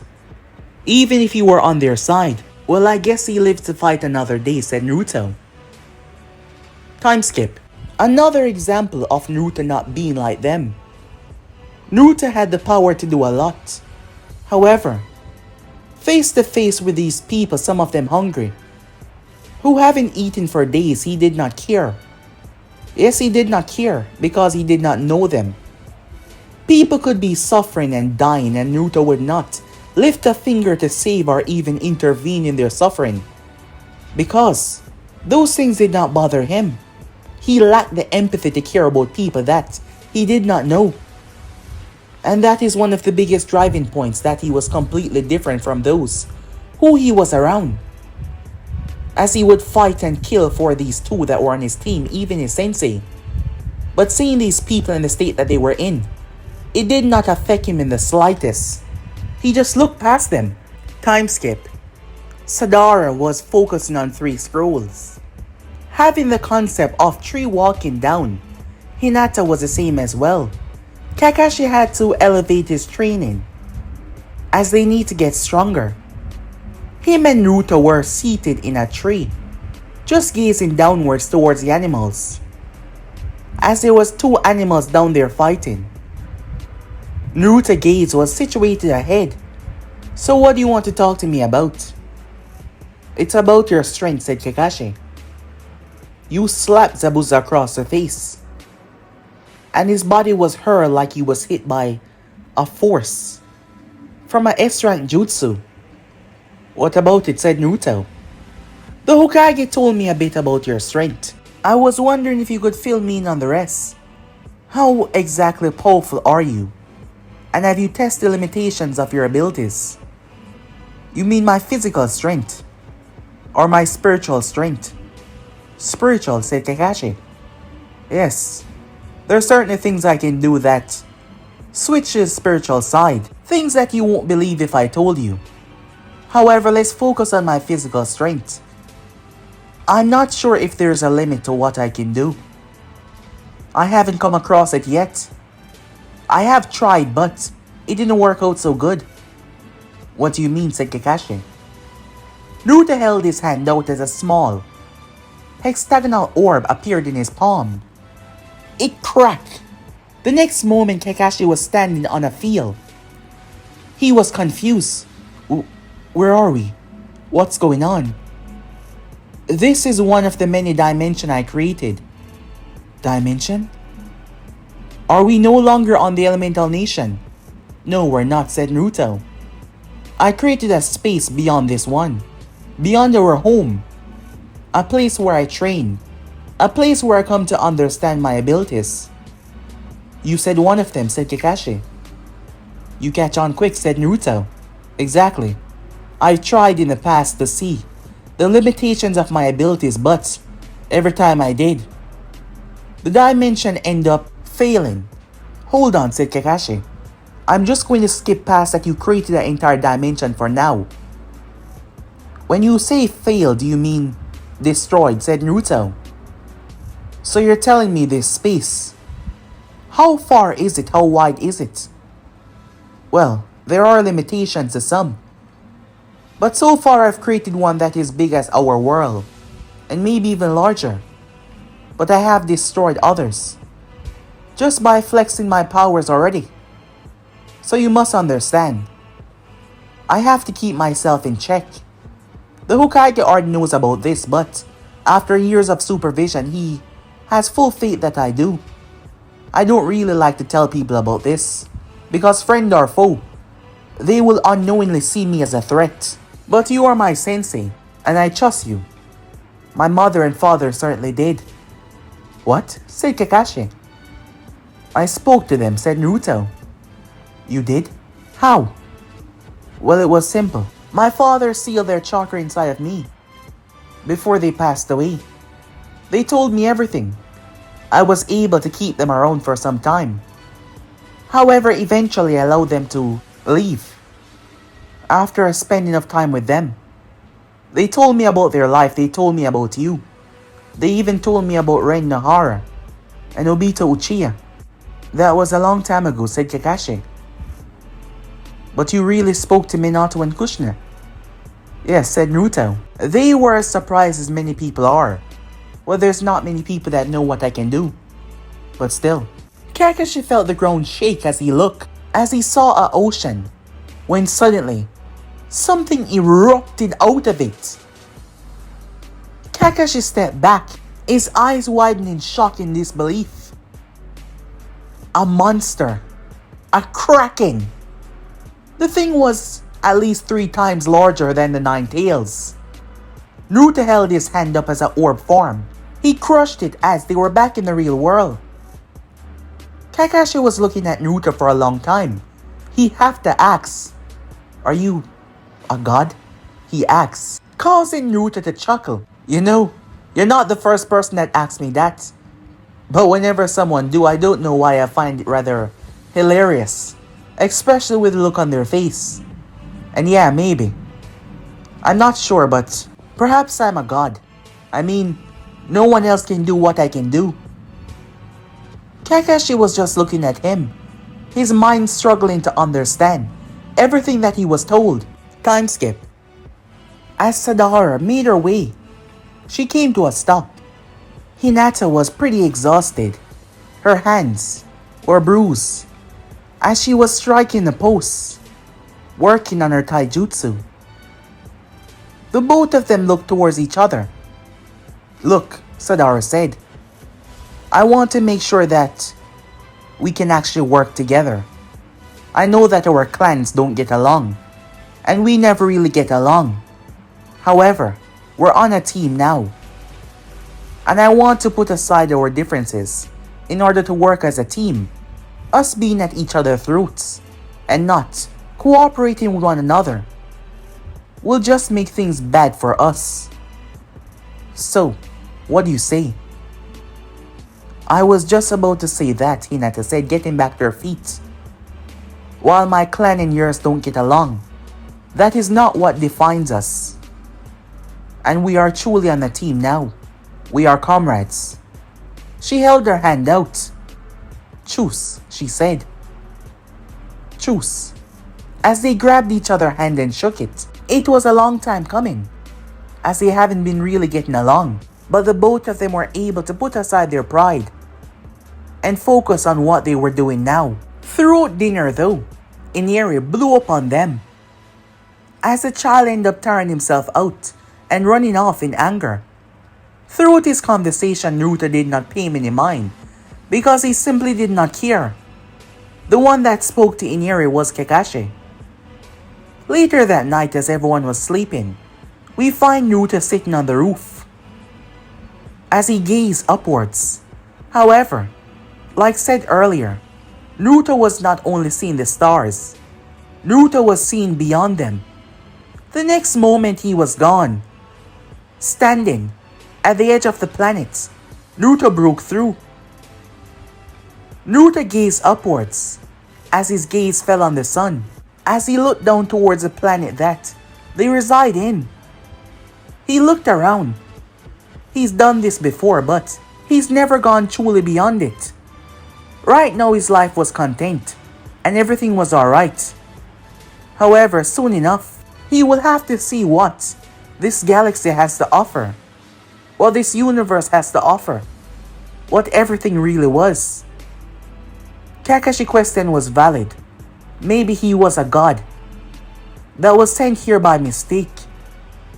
Even if he were on their side. Well, I guess he lived to fight another day, said Naruto. Time skip. Another example of Naruto not being like them. Naruto had the power to do a lot. However, face to face with these people, some of them hungry, who haven't eaten for days, he did not care. Yes, he did not care because he did not know them. People could be suffering and dying and Naruto would not lift a finger to save or even intervene in their suffering. Because those things did not bother him. He lacked the empathy to care about people that he did not know. And that is one of the biggest driving points, that he was completely different from those who he was around. As he would fight and kill for these two that were on his team, even his sensei. But seeing these people in the state that they were in, it did not affect him in the slightest. He just looked past them. Time skip. Sadara was focusing on 3 scrolls. Having the concept of 3 walking down, Hinata was the same as well. Kakashi had to elevate his training, as they need to get stronger. Him and Naruto were seated in a tree, just gazing downwards towards the animals, as there was 2 animals down there fighting. Naruto's gaze was situated ahead. So what do you want to talk to me about? It's about your strength, said Kakashi. You slapped Zabuza across the face, and his body was hurled like he was hit by a force from a S-rank jutsu. What about it, said Naruto. The Hokage told me a bit about your strength. I was wondering if you could fill me in on the rest. How exactly powerful are you? And have you tested the limitations of your abilities? You mean my physical strength? Or my spiritual strength? Spiritual, said Kakashi. Yes. There are certain things I can do that switches spiritual side. Things that you won't believe if I told you. However, let's focus on my physical strength. I'm not sure if there's a limit to what I can do. I haven't come across it yet. I have tried, but it didn't work out so good. What do you mean, said Kakashi. Naruto held his hand out as a small, hexagonal orb appeared in his palm. It cracked. The next moment, Kakashi was standing on a field. He was confused. Where are we? What's going on? This is one of the many dimensions I created. Dimension? Are we no longer on the elemental nation? No, we're not, said Naruto. I created a space beyond this one. Beyond our home. A place where I train. A place where I come to understand my abilities. You said one of them, said Kakashi. You catch on quick, said Naruto. Exactly. I've tried in the past to see the limitations of my abilities, but every time I did, the dimension ended up failing. Hold on, said Kakashi. I'm just going to skip past that you created the entire dimension for now. When you say failed, do you mean destroyed, said Naruto. So you're telling me this space. How far is it? How wide is it? Well, there are limitations to some. But so far I've created one that is big as our world, and maybe even larger. But I have destroyed others, just by flexing my powers already. So you must understand, I have to keep myself in check. The Hokage already knows about this, but after years of supervision, he has full faith that I do. I don't really like to tell people about this, because friend or foe, they will unknowingly see me as a threat. But you are my sensei, and I trust you. My mother and father certainly did. What? Said Kakashi. I spoke to them, said Naruto. You did? How? Well, it was simple. My father sealed their chakra inside of me before they passed away. They told me everything. I was able to keep them around for some time. However, eventually I allowed them to leave. After I spent enough time with them, they told me about their life. They told me about you. They even told me about Ren Nahara and Obito Uchiha. That was a long time ago, said Kakashi. But you really spoke to Minato and Kushina? Yes, said Naruto. They were as surprised as many people are. Well, there's not many people that know what I can do. But still, Kakashi felt the ground shake as he saw an ocean, when suddenly, something erupted out of it. Kakashi stepped back, his eyes widened in shock and disbelief. A monster. A kraken. The thing was at least 3 times larger than the 9 tails. Naruto held his hand up as an orb form. He crushed it as they were back in the real world. Kakashi was looking at Naruto for a long time. He had to ask, "Are you a god?" he asked, causing Naruto to chuckle. You know, you're not the first person that asks me that. But whenever someone do, I don't know why I find it rather hilarious. Especially with the look on their face. And yeah, maybe. I'm not sure, but perhaps I'm a god. I mean, no one else can do what I can do. Kakashi was just looking at him, his mind struggling to understand everything that he was told. Time skip. As Sadahara made her way, she came to a stop. Hinata was pretty exhausted. Her hands were bruised as she was striking the post, working on her taijutsu. The both of them looked towards each other. Look, Sadara said, I want to make sure that we can actually work together. I know that our clans don't get along, and we never really get along. However, we're on a team now. And I want to put aside our differences in order to work as a team. Us being at each other's throats and not cooperating with one another will just make things bad for us. So, what do you say? I was just about to say that, Hinata said, getting back to her feet. While my clan and yours don't get along, that is not what defines us. And we are truly on a team now. We are comrades. She held her hand out. Choose, she said. Choose. As they grabbed each other's hand and shook it. It was a long time coming, as they haven't been really getting along. But the both of them were able to put aside their pride and focus on what they were doing now. Throughout dinner though, Inari blew up on them, as the child ended up tearing himself out and running off in anger. Throughout his conversation, Naruto did not pay him any mind, because he simply did not care. The one that spoke to Inari was Kakashi. Later that night, as everyone was sleeping, we find Naruto sitting on the roof as he gazed upwards. However, like said earlier, Naruto was not only seeing the stars, Naruto was seeing beyond them. The next moment he was gone. Standing at the edge of the planet, Naruto broke through. Naruto gazed upwards as his gaze fell on the sun, as he looked down towards the planet that they reside in. He looked around. He's done this before, but he's never gone truly beyond it. Right now his life was content, and everything was alright. However, soon enough, he will have to see what this galaxy has to offer. What this universe has to offer. What everything really was. Kakashi's question was valid. Maybe he was a god that was sent here by mistake,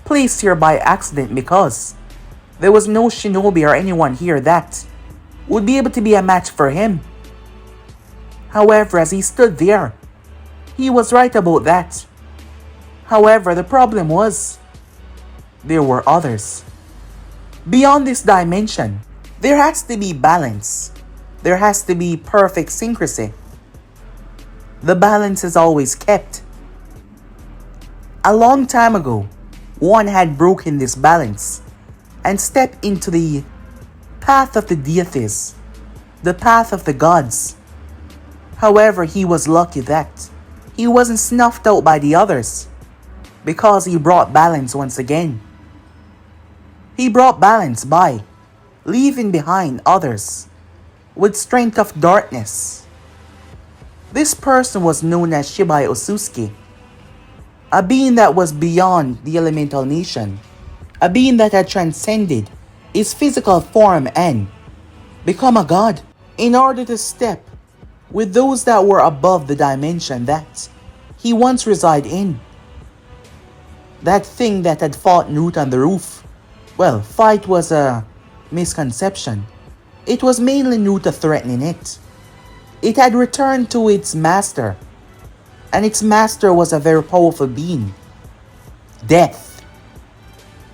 placed here by accident, because there was no shinobi or anyone here that would be able to be a match for him. However, as he stood there, He was right about that. However, the problem was, there were others. Beyond this dimension, there has to be balance. There has to be perfect synchrony. The balance is always kept. A long time ago, one had broken this balance and stepped into the path of the deities, the path of the gods. However, he was lucky that he wasn't snuffed out by the others because he brought balance once again. He brought balance by leaving behind others with strength of darkness. This person was known as Shibai Osusuki, a being that was beyond the elemental nation, a being that had transcended his physical form and become a god in order to step with those that were above the dimension that he once resided in. That thing that had fought Naruto on the roof. Well, fight was a misconception. It was mainly Naruto threatening it. It had returned to its master, and its master was a very powerful being. Death.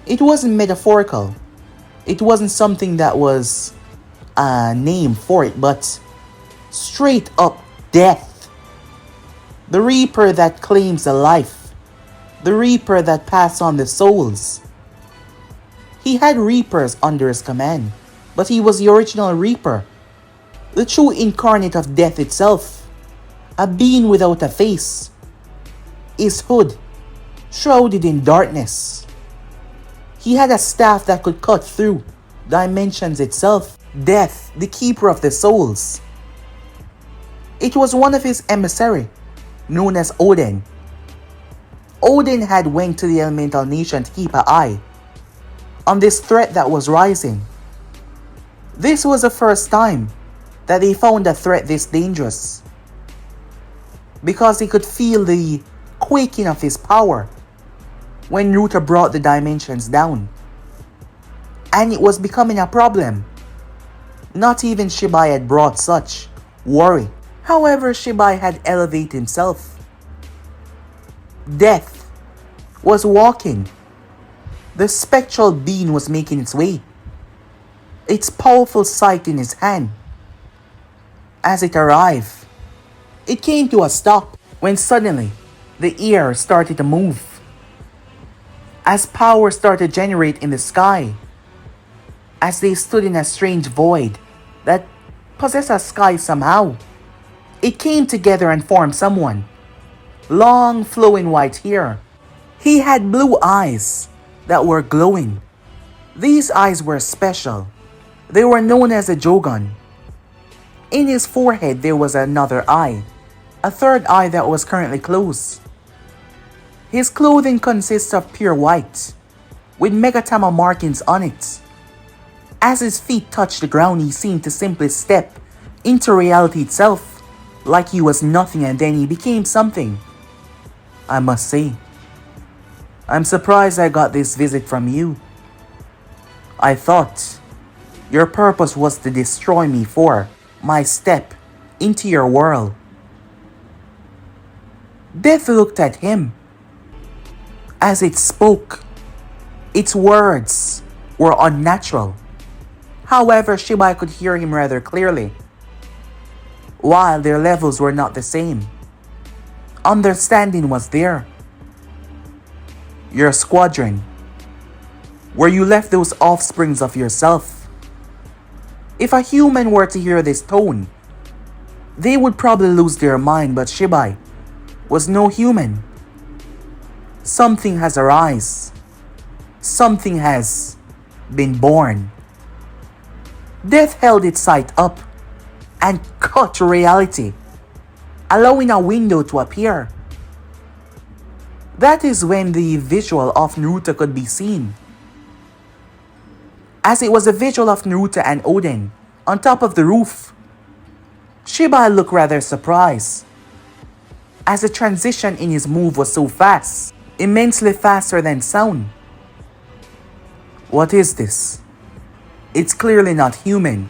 It wasn't metaphorical. It wasn't something that was a name for it, but straight up death. The Reaper that claims the life. The Reaper that passed on the souls. He had Reapers under his command, but he was the original Reaper, the true incarnate of death itself, a being without a face, his hood shrouded in darkness. He had a staff that could cut through dimensions itself. Death, the keeper of the souls. It was one of his emissary, known as Odin. Odin had went to the elemental nation to keep an eye on this threat that was rising. This was the first time that they found a threat this dangerous, because he could feel the quaking of his power when Naruto brought the dimensions down. And it was becoming a problem. Not even Shibai had brought such worry. However, Shibai had elevated himself. Death was walking. The spectral being was making its way, its powerful sight in his hand. As it arrived, it came to a stop when suddenly the air started to move. As power started to generate in the sky, as they stood in a strange void that possessed a sky somehow, it came together and formed someone. Long flowing white hair. He had blue eyes that were glowing. These eyes were special. They were known as a Jogan. In his forehead there was another eye, a third eye that was currently closed. His clothing consists of pure white, with Megatama markings on it. As his feet touched the ground, he seemed to simply step into reality itself, like he was nothing, and then he became something. I must say, I'm surprised I got this visit from you. I thought your purpose was to destroy me for my step into your world. Death looked at him. As it spoke, its words were unnatural. However, Shibai could hear him rather clearly, while their levels were not the same. Understanding was there. Your squadron, where you left those offsprings of yourself. If a human were to hear this tone, they would probably lose their mind, but Shibai was no human. Something has arisen. Something has been born. Death held its sight up and cut reality, allowing a window to appear. That is when the visual of Naruto could be seen. As it was a visual of Naruto and Odin on top of the roof. Shibai looked rather surprised, as the transition in his move was so fast, immensely faster than sound. What is this? It's clearly not human.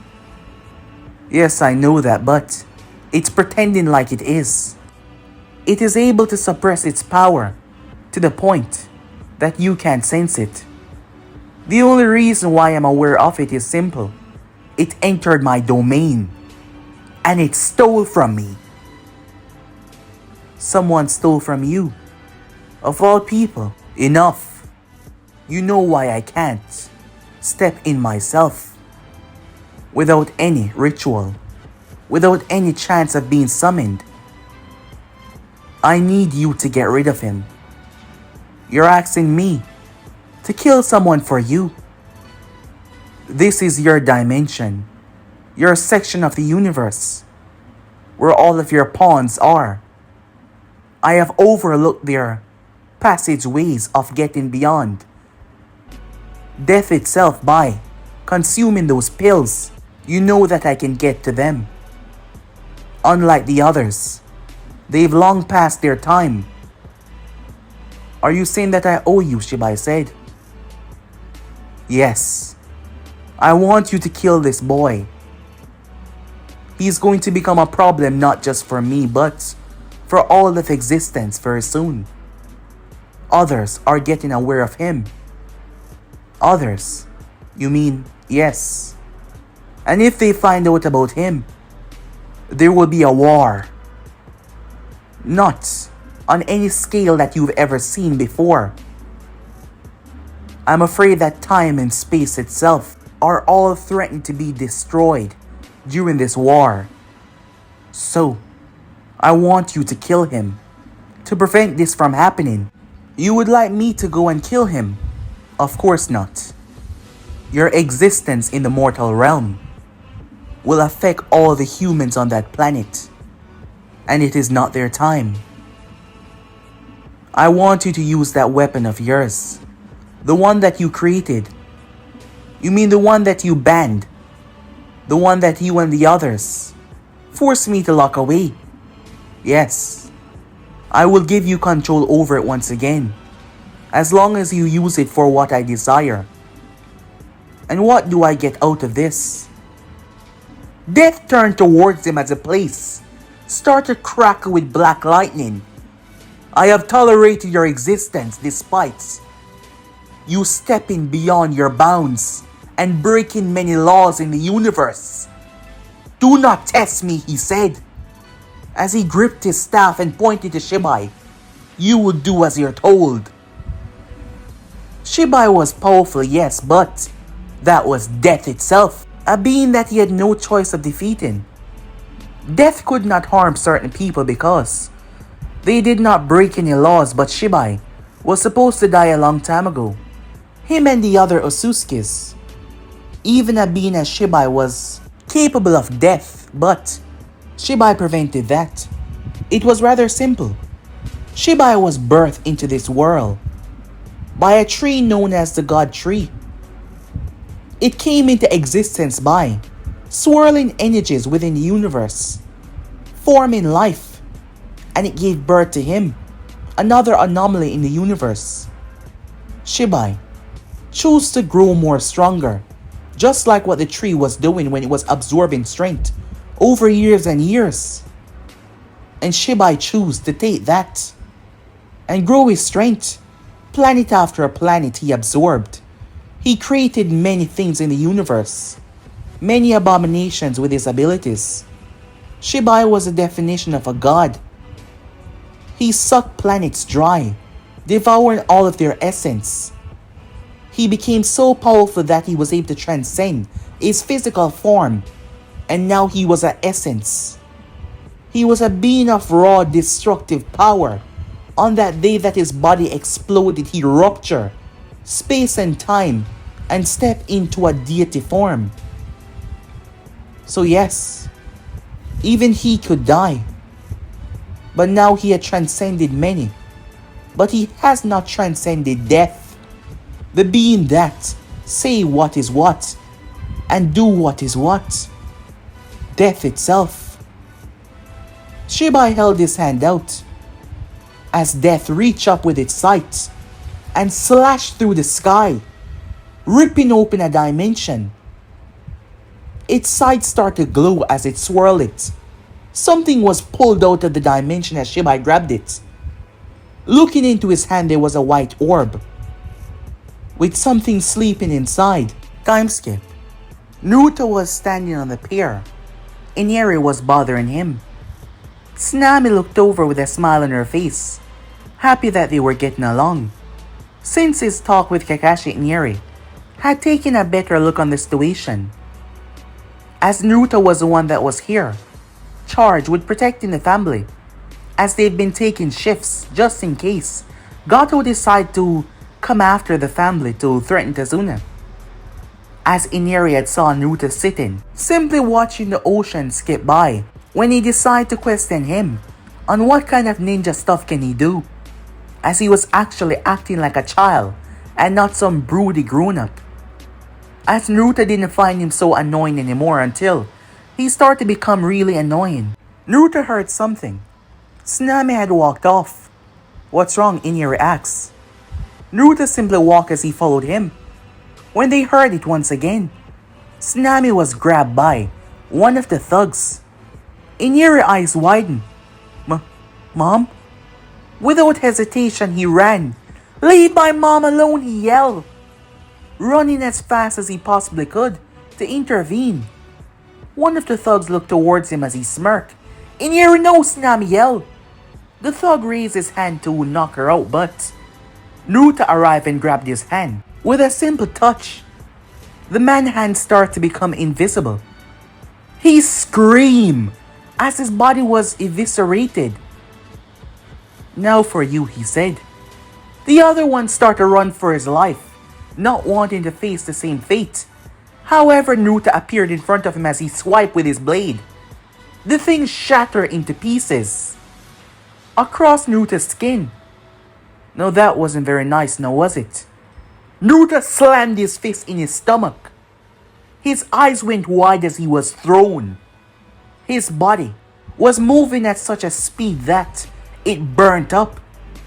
Yes, I know that, but it's pretending like it is. It is able to suppress its power to the point that you can't sense it. The only reason why I'm aware of it is simple. It entered my domain and it stole from me. Someone stole from you. Of all people, enough. You know why I can't step in myself without any ritual, without any chance of being summoned. I need you to get rid of him. You're asking me to kill someone for you. This is your dimension, your section of the universe, where all of your pawns are. I have overlooked their passageways of getting beyond. Death itself, by consuming those pills, you know that I can get to them. Unlike the others, they've long passed their time. Are you saying that I owe you, Shibai said. Yes. I want you to kill this boy. He's going to become a problem not just for me, but for all of existence very soon. Others are getting aware of him. Others? You mean, yes. And if they find out about him, there will be a war. Not on any scale that you've ever seen before. I'm afraid that time and space itself are all threatened to be destroyed during this war. So, I want you to kill him, to prevent this from happening. You would like me to go and kill him? Of course not. Your existence in the mortal realm will affect all the humans on that planet, and it is not their time. I want you to use that weapon of yours, the one that you created. You mean the one that you banned, the one that you and the others forced me to lock away? Yes, I will give you control over it once again, as long as you use it for what I desire. And what do I get out of this? Death turned towards him as the place started cracking with black lightning. I have tolerated your existence despite you stepping beyond your bounds and breaking many laws in the universe. Do not test me, he said, as he gripped his staff and pointed to Shibai. You will do as you're told. Shibai was powerful, yes, but that was death itself, a being that he had no choice of defeating. Death could not harm certain people because they did not break any laws, but Shibai was supposed to die a long time ago. Him and the other Osusukis. Even a being as Shibai was capable of death, but Shibai prevented that. It was rather simple. Shibai was birthed into this world by a tree known as the God Tree. It came into existence by swirling energies within the universe, forming life, and it gave birth to him, another anomaly in the universe. Shibai chose to grow more stronger, just like what the tree was doing when it was absorbing strength over years and years. And Shibai chose to take that and grow his strength. Planet after planet he absorbed. He created many things in the universe, many abominations with his abilities. Shibai was the definition of a god. He sucked planets dry, devouring all of their essence. He became so powerful that he was able to transcend his physical form, and now he was an essence. He was a being of raw, destructive power. On that day that his body exploded, he ruptured space and time and stepped into a deity form. So yes, even he could die. But now he had transcended many. But he has not transcended death. The being that say what is what and do what is what. Death itself. Shibai held his hand out as death reached up with its sight and slashed through the sky, ripping open a dimension. Its sides started to glow as it swirled it, Something was pulled out of the dimension as Shibai grabbed it. Looking into his hand, there was a white orb with something sleeping inside. Time skip. Naruto was standing on the pier. Inari was bothering him. Tsunami looked over with a smile on her face, happy that they were getting along. Since his talk with Kakashi, Inari had taken a better look on the situation, as Naruto was the one that was here, charged with protecting the family, as they've been taking shifts just in case Gato decided to come after the family to threaten Tazuna. As Inari had saw Naruto sitting, simply watching the ocean skip by, when he decided to question him on what kind of ninja stuff can he do, as he was actually acting like a child and not some broody grown-up. As Naruto didn't find him so annoying anymore until he started to become really annoying. Naruto heard something. Tsunami had walked off. What's wrong? Inari asks. Naruto simply walked as he followed him. When they heard it once again, Tsunami was grabbed by one of the thugs. Inari's eyes widened. Mom? Without hesitation, he ran. Leave my mom alone, he yelled, running as fast as he possibly could to intervene. One of the thugs looked towards him as he smirked. Inari, no, Tsunami yelled. The thug raised his hand to knock her out, but Naruto arrived and grabbed his hand. With a simple touch, the man's hand started to become invisible. He screamed as his body was eviscerated. Now for you, he said. The other one started to run for his life, not wanting to face the same fate. However, Naruto appeared in front of him as he swiped with his blade. The thing shattered into pieces across Naruto's skin. No, that wasn't very nice, now was it? Naruto slammed his fist in his stomach. His eyes went wide as he was thrown. His body was moving at such a speed that it burnt up.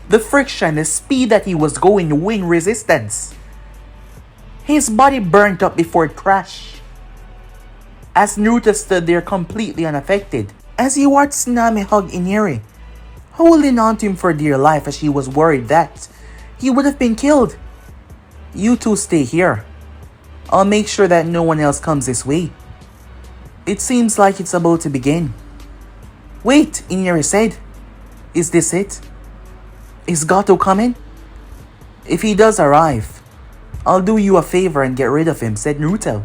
The friction, the speed that he was going, the wind resistance. His body burnt up before it crashed. As Naruto stood there completely unaffected, as he watched Tsunami hug Inari, holding on to him for dear life as she was worried that he would have been killed. You two stay here. I'll make sure that no one else comes this way. It seems like it's about to begin. Wait, Inari said. Is this it? Is Gato coming? If he does arrive, I'll do you a favor and get rid of him, said Naruto.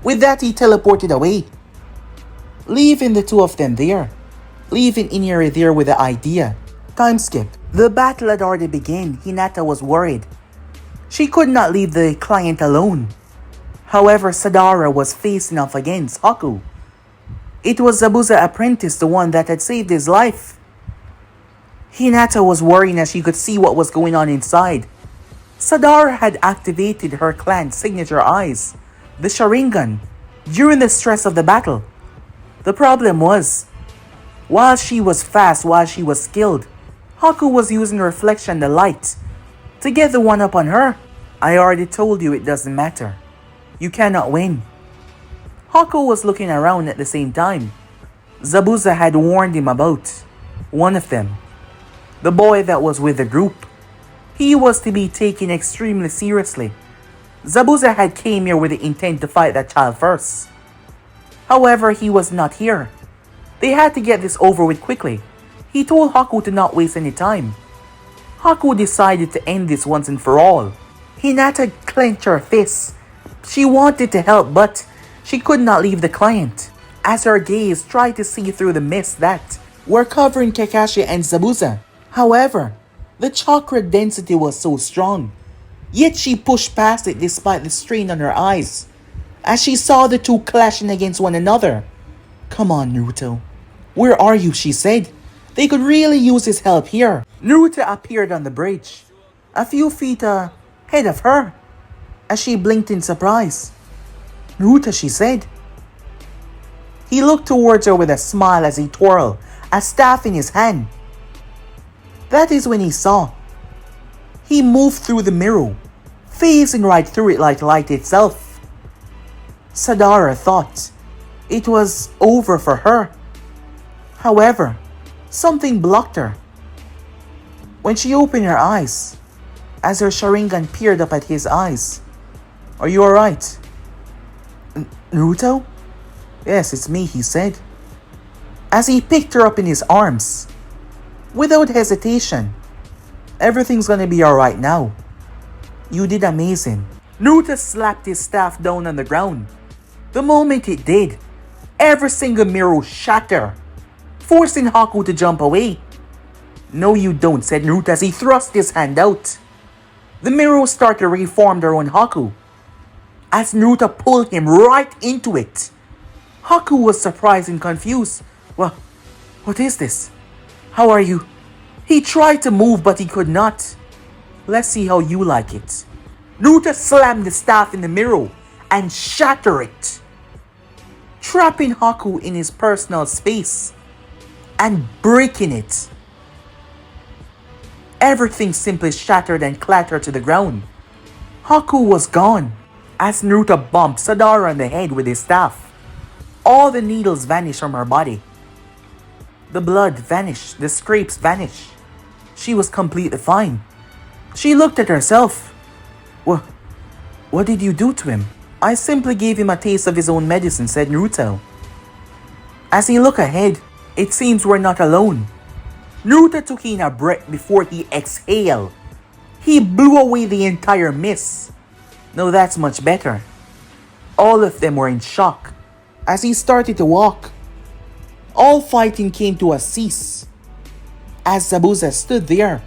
With that, he teleported away, leaving the two of them there, leaving Inari there with the idea. Time skip. The battle had already begun. Hinata was worried. She could not leave the client alone. However, Sadara was facing off against Haku. It was Zabuza apprentice, the one that had saved his life. Hinata was worrying as she could see what was going on inside. Sadara had activated her clan's signature eyes, the Sharingan, during the stress of the battle. The problem was, while she was fast, while she was skilled, Haku was using reflection, the light, to get the one up on her. I already told you it doesn't matter. You cannot win. Haku was looking around at the same time. Zabuza had warned him about one of them, the boy that was with the group. He was to be taken extremely seriously. Zabuza had came here with the intent to fight that child first. However, he was not here. They had to get this over with quickly. He told Haku to not waste any time. Haku decided to end this once and for all. Hinata clenched her fists. She wanted to help, but she could not leave the client, as her gaze tried to see through the mist that were covering Kakashi and Zabuza. However, the chakra density was so strong, yet she pushed past it despite the strain on her eyes, as she saw the two clashing against one another. Come on, Naruto. Where are you? She said. They could really use his help here. Naruto appeared on the bridge, a few feet ahead of her, as she blinked in surprise. Naruto, she said. He looked towards her with a smile as he twirled a staff in his hand. That is when he saw. He moved through the mirror, phasing right through it like light itself. Sadara thought it was over for her. However, something blocked her. When she opened her eyes, as her Sharingan peered up at his eyes. "Are you alright?" "Naruto?" "Yes, it's me," he said, as he picked her up in his arms. Without hesitation, "Everything's gonna be alright now. You did amazing." Naruto slapped his staff down on the ground. The moment it did, every single mirror shattered, forcing Haku to jump away. "No you don't," said Naruto as he thrust his hand out. The mirrors started to reform their own Haku, as Naruto pulled him right into it. Haku was surprised and confused. What is this? How are you?" He tried to move but he could not. "Let's see how you like it." Naruto slammed the staff in the mirror and shattered it, trapping Haku in his personal space and breaking it. Everything simply shattered and clattered to the ground. Haku was gone as Naruto bumped Sadara on the head with his staff. All the needles vanished from her body. The blood vanished, the scrapes vanished. She was completely fine. She looked at herself. What did you do to him?" "I simply gave him a taste of his own medicine," said Naruto. As he looked ahead, it seems we're not alone. Naruto took in a breath before he exhaled. He blew away the entire mist. "No, that's much better." All of them were in shock. As he started to walk, all fighting came to a cease. As Zabuza stood there,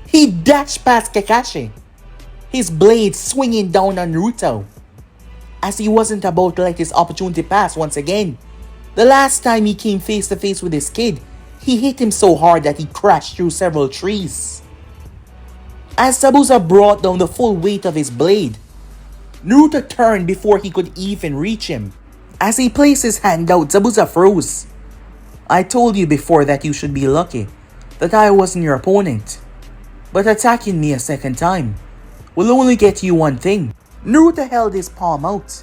he dashed past Kakashi, his blade swinging down on Naruto. As he wasn't about to let his opportunity pass once again, the last time he came face to face with his kid, he hit him so hard that he crashed through several trees. As Zabuza brought down the full weight of his blade, Naruto turned before he could even reach him. As he placed his hand out, Zabuza froze. "I told you before that you should be lucky that I wasn't your opponent. But attacking me a second time will only get you one thing." Naruto held his palm out,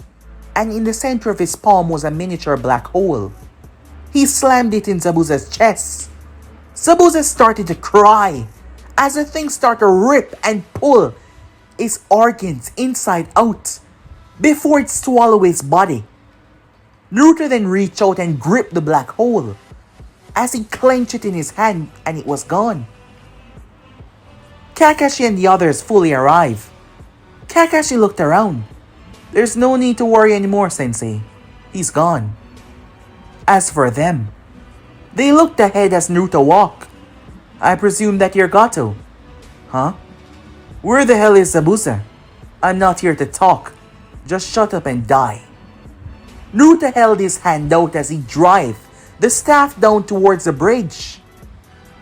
and in the center of his palm was a miniature black hole. He slammed it in Zabuza's chest. Zabuza started to cry as the thing started to rip and pull his organs inside out before it swallowed his body. Naruto then reached out and gripped the black hole as he clenched it in his hand, and it was gone. Kakashi and the others fully arrived. Kakashi looked around. "There's no need to worry anymore, Sensei. He's gone." As for them, they looked ahead as Naruto walked. "I presume that you're Gato." "Huh? Where the hell is Zabuza?" "I'm not here to talk. Just shut up and die." Naruto held his hand out as he drove the staff down towards the bridge.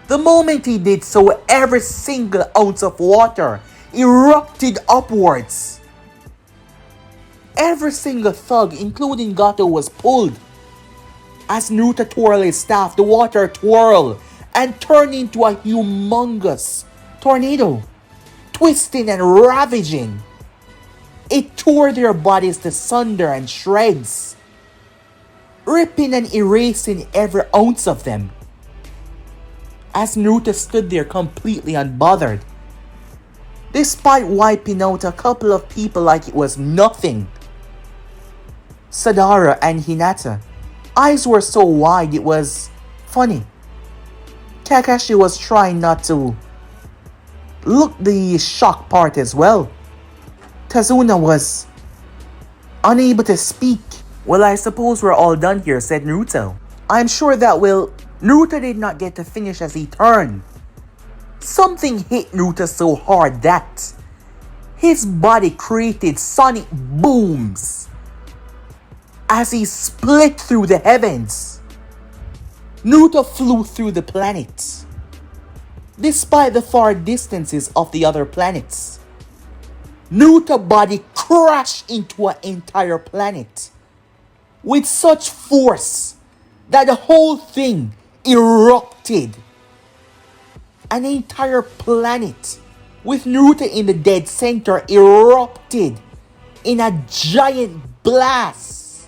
The moment he did so, every single ounce of water erupted upwards. Every single thug, including Gato, was pulled. As Naruto twirled his staff, the water twirled and turned into a humongous tornado, twisting and ravaging. It tore their bodies to sunder and shreds, ripping and erasing every ounce of them. As Naruto stood there completely unbothered, despite wiping out a couple of people like it was nothing. Sadara and Hinata, eyes were so wide it was funny. Kakashi was trying not to look the shock part as well. Kazuna was unable to speak. "Well, I suppose we're all done here," said Naruto. "I'm sure that will..." Naruto did not get to finish as he turned. Something hit Naruto so hard that his body created sonic booms as he split through the heavens. Naruto flew through the planets, despite the far distances of the other planets. Naruto's body crashed into an entire planet with such force that the whole thing erupted. An entire planet with Naruto in the dead center erupted in a giant blast.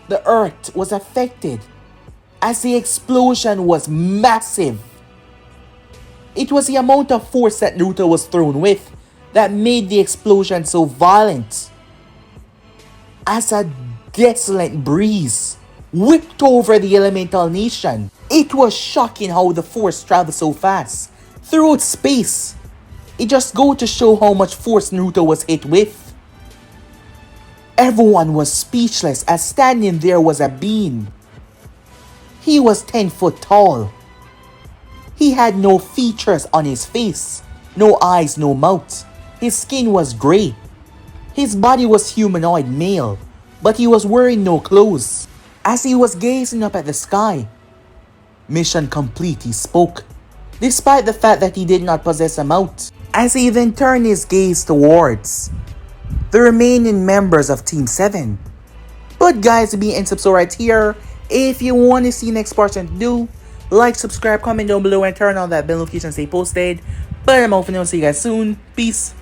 The earth was affected as the explosion was massive. It was the amount of force that Naruto was thrown with that made the explosion so violent, as a desolate breeze whipped over the elemental nation. It was shocking how the force traveled so fast throughout space. It just goes to show how much force Naruto was hit with. Everyone was speechless as standing there was a being. He was 10 foot tall. He had no features on his face, no eyes, no mouth. His skin was grey. His body was humanoid male, but he was wearing no clothes. As he was gazing up at the sky, "Mission complete," he spoke, despite the fact that he did not possess a mouth. As he then turned his gaze towards the remaining members of Team 7. But guys, to be in sub, so right here, if you want to see next portion to do, like, subscribe, comment down below, and turn on that bell notification to stay posted. But I'm out for now, see you guys soon. Peace.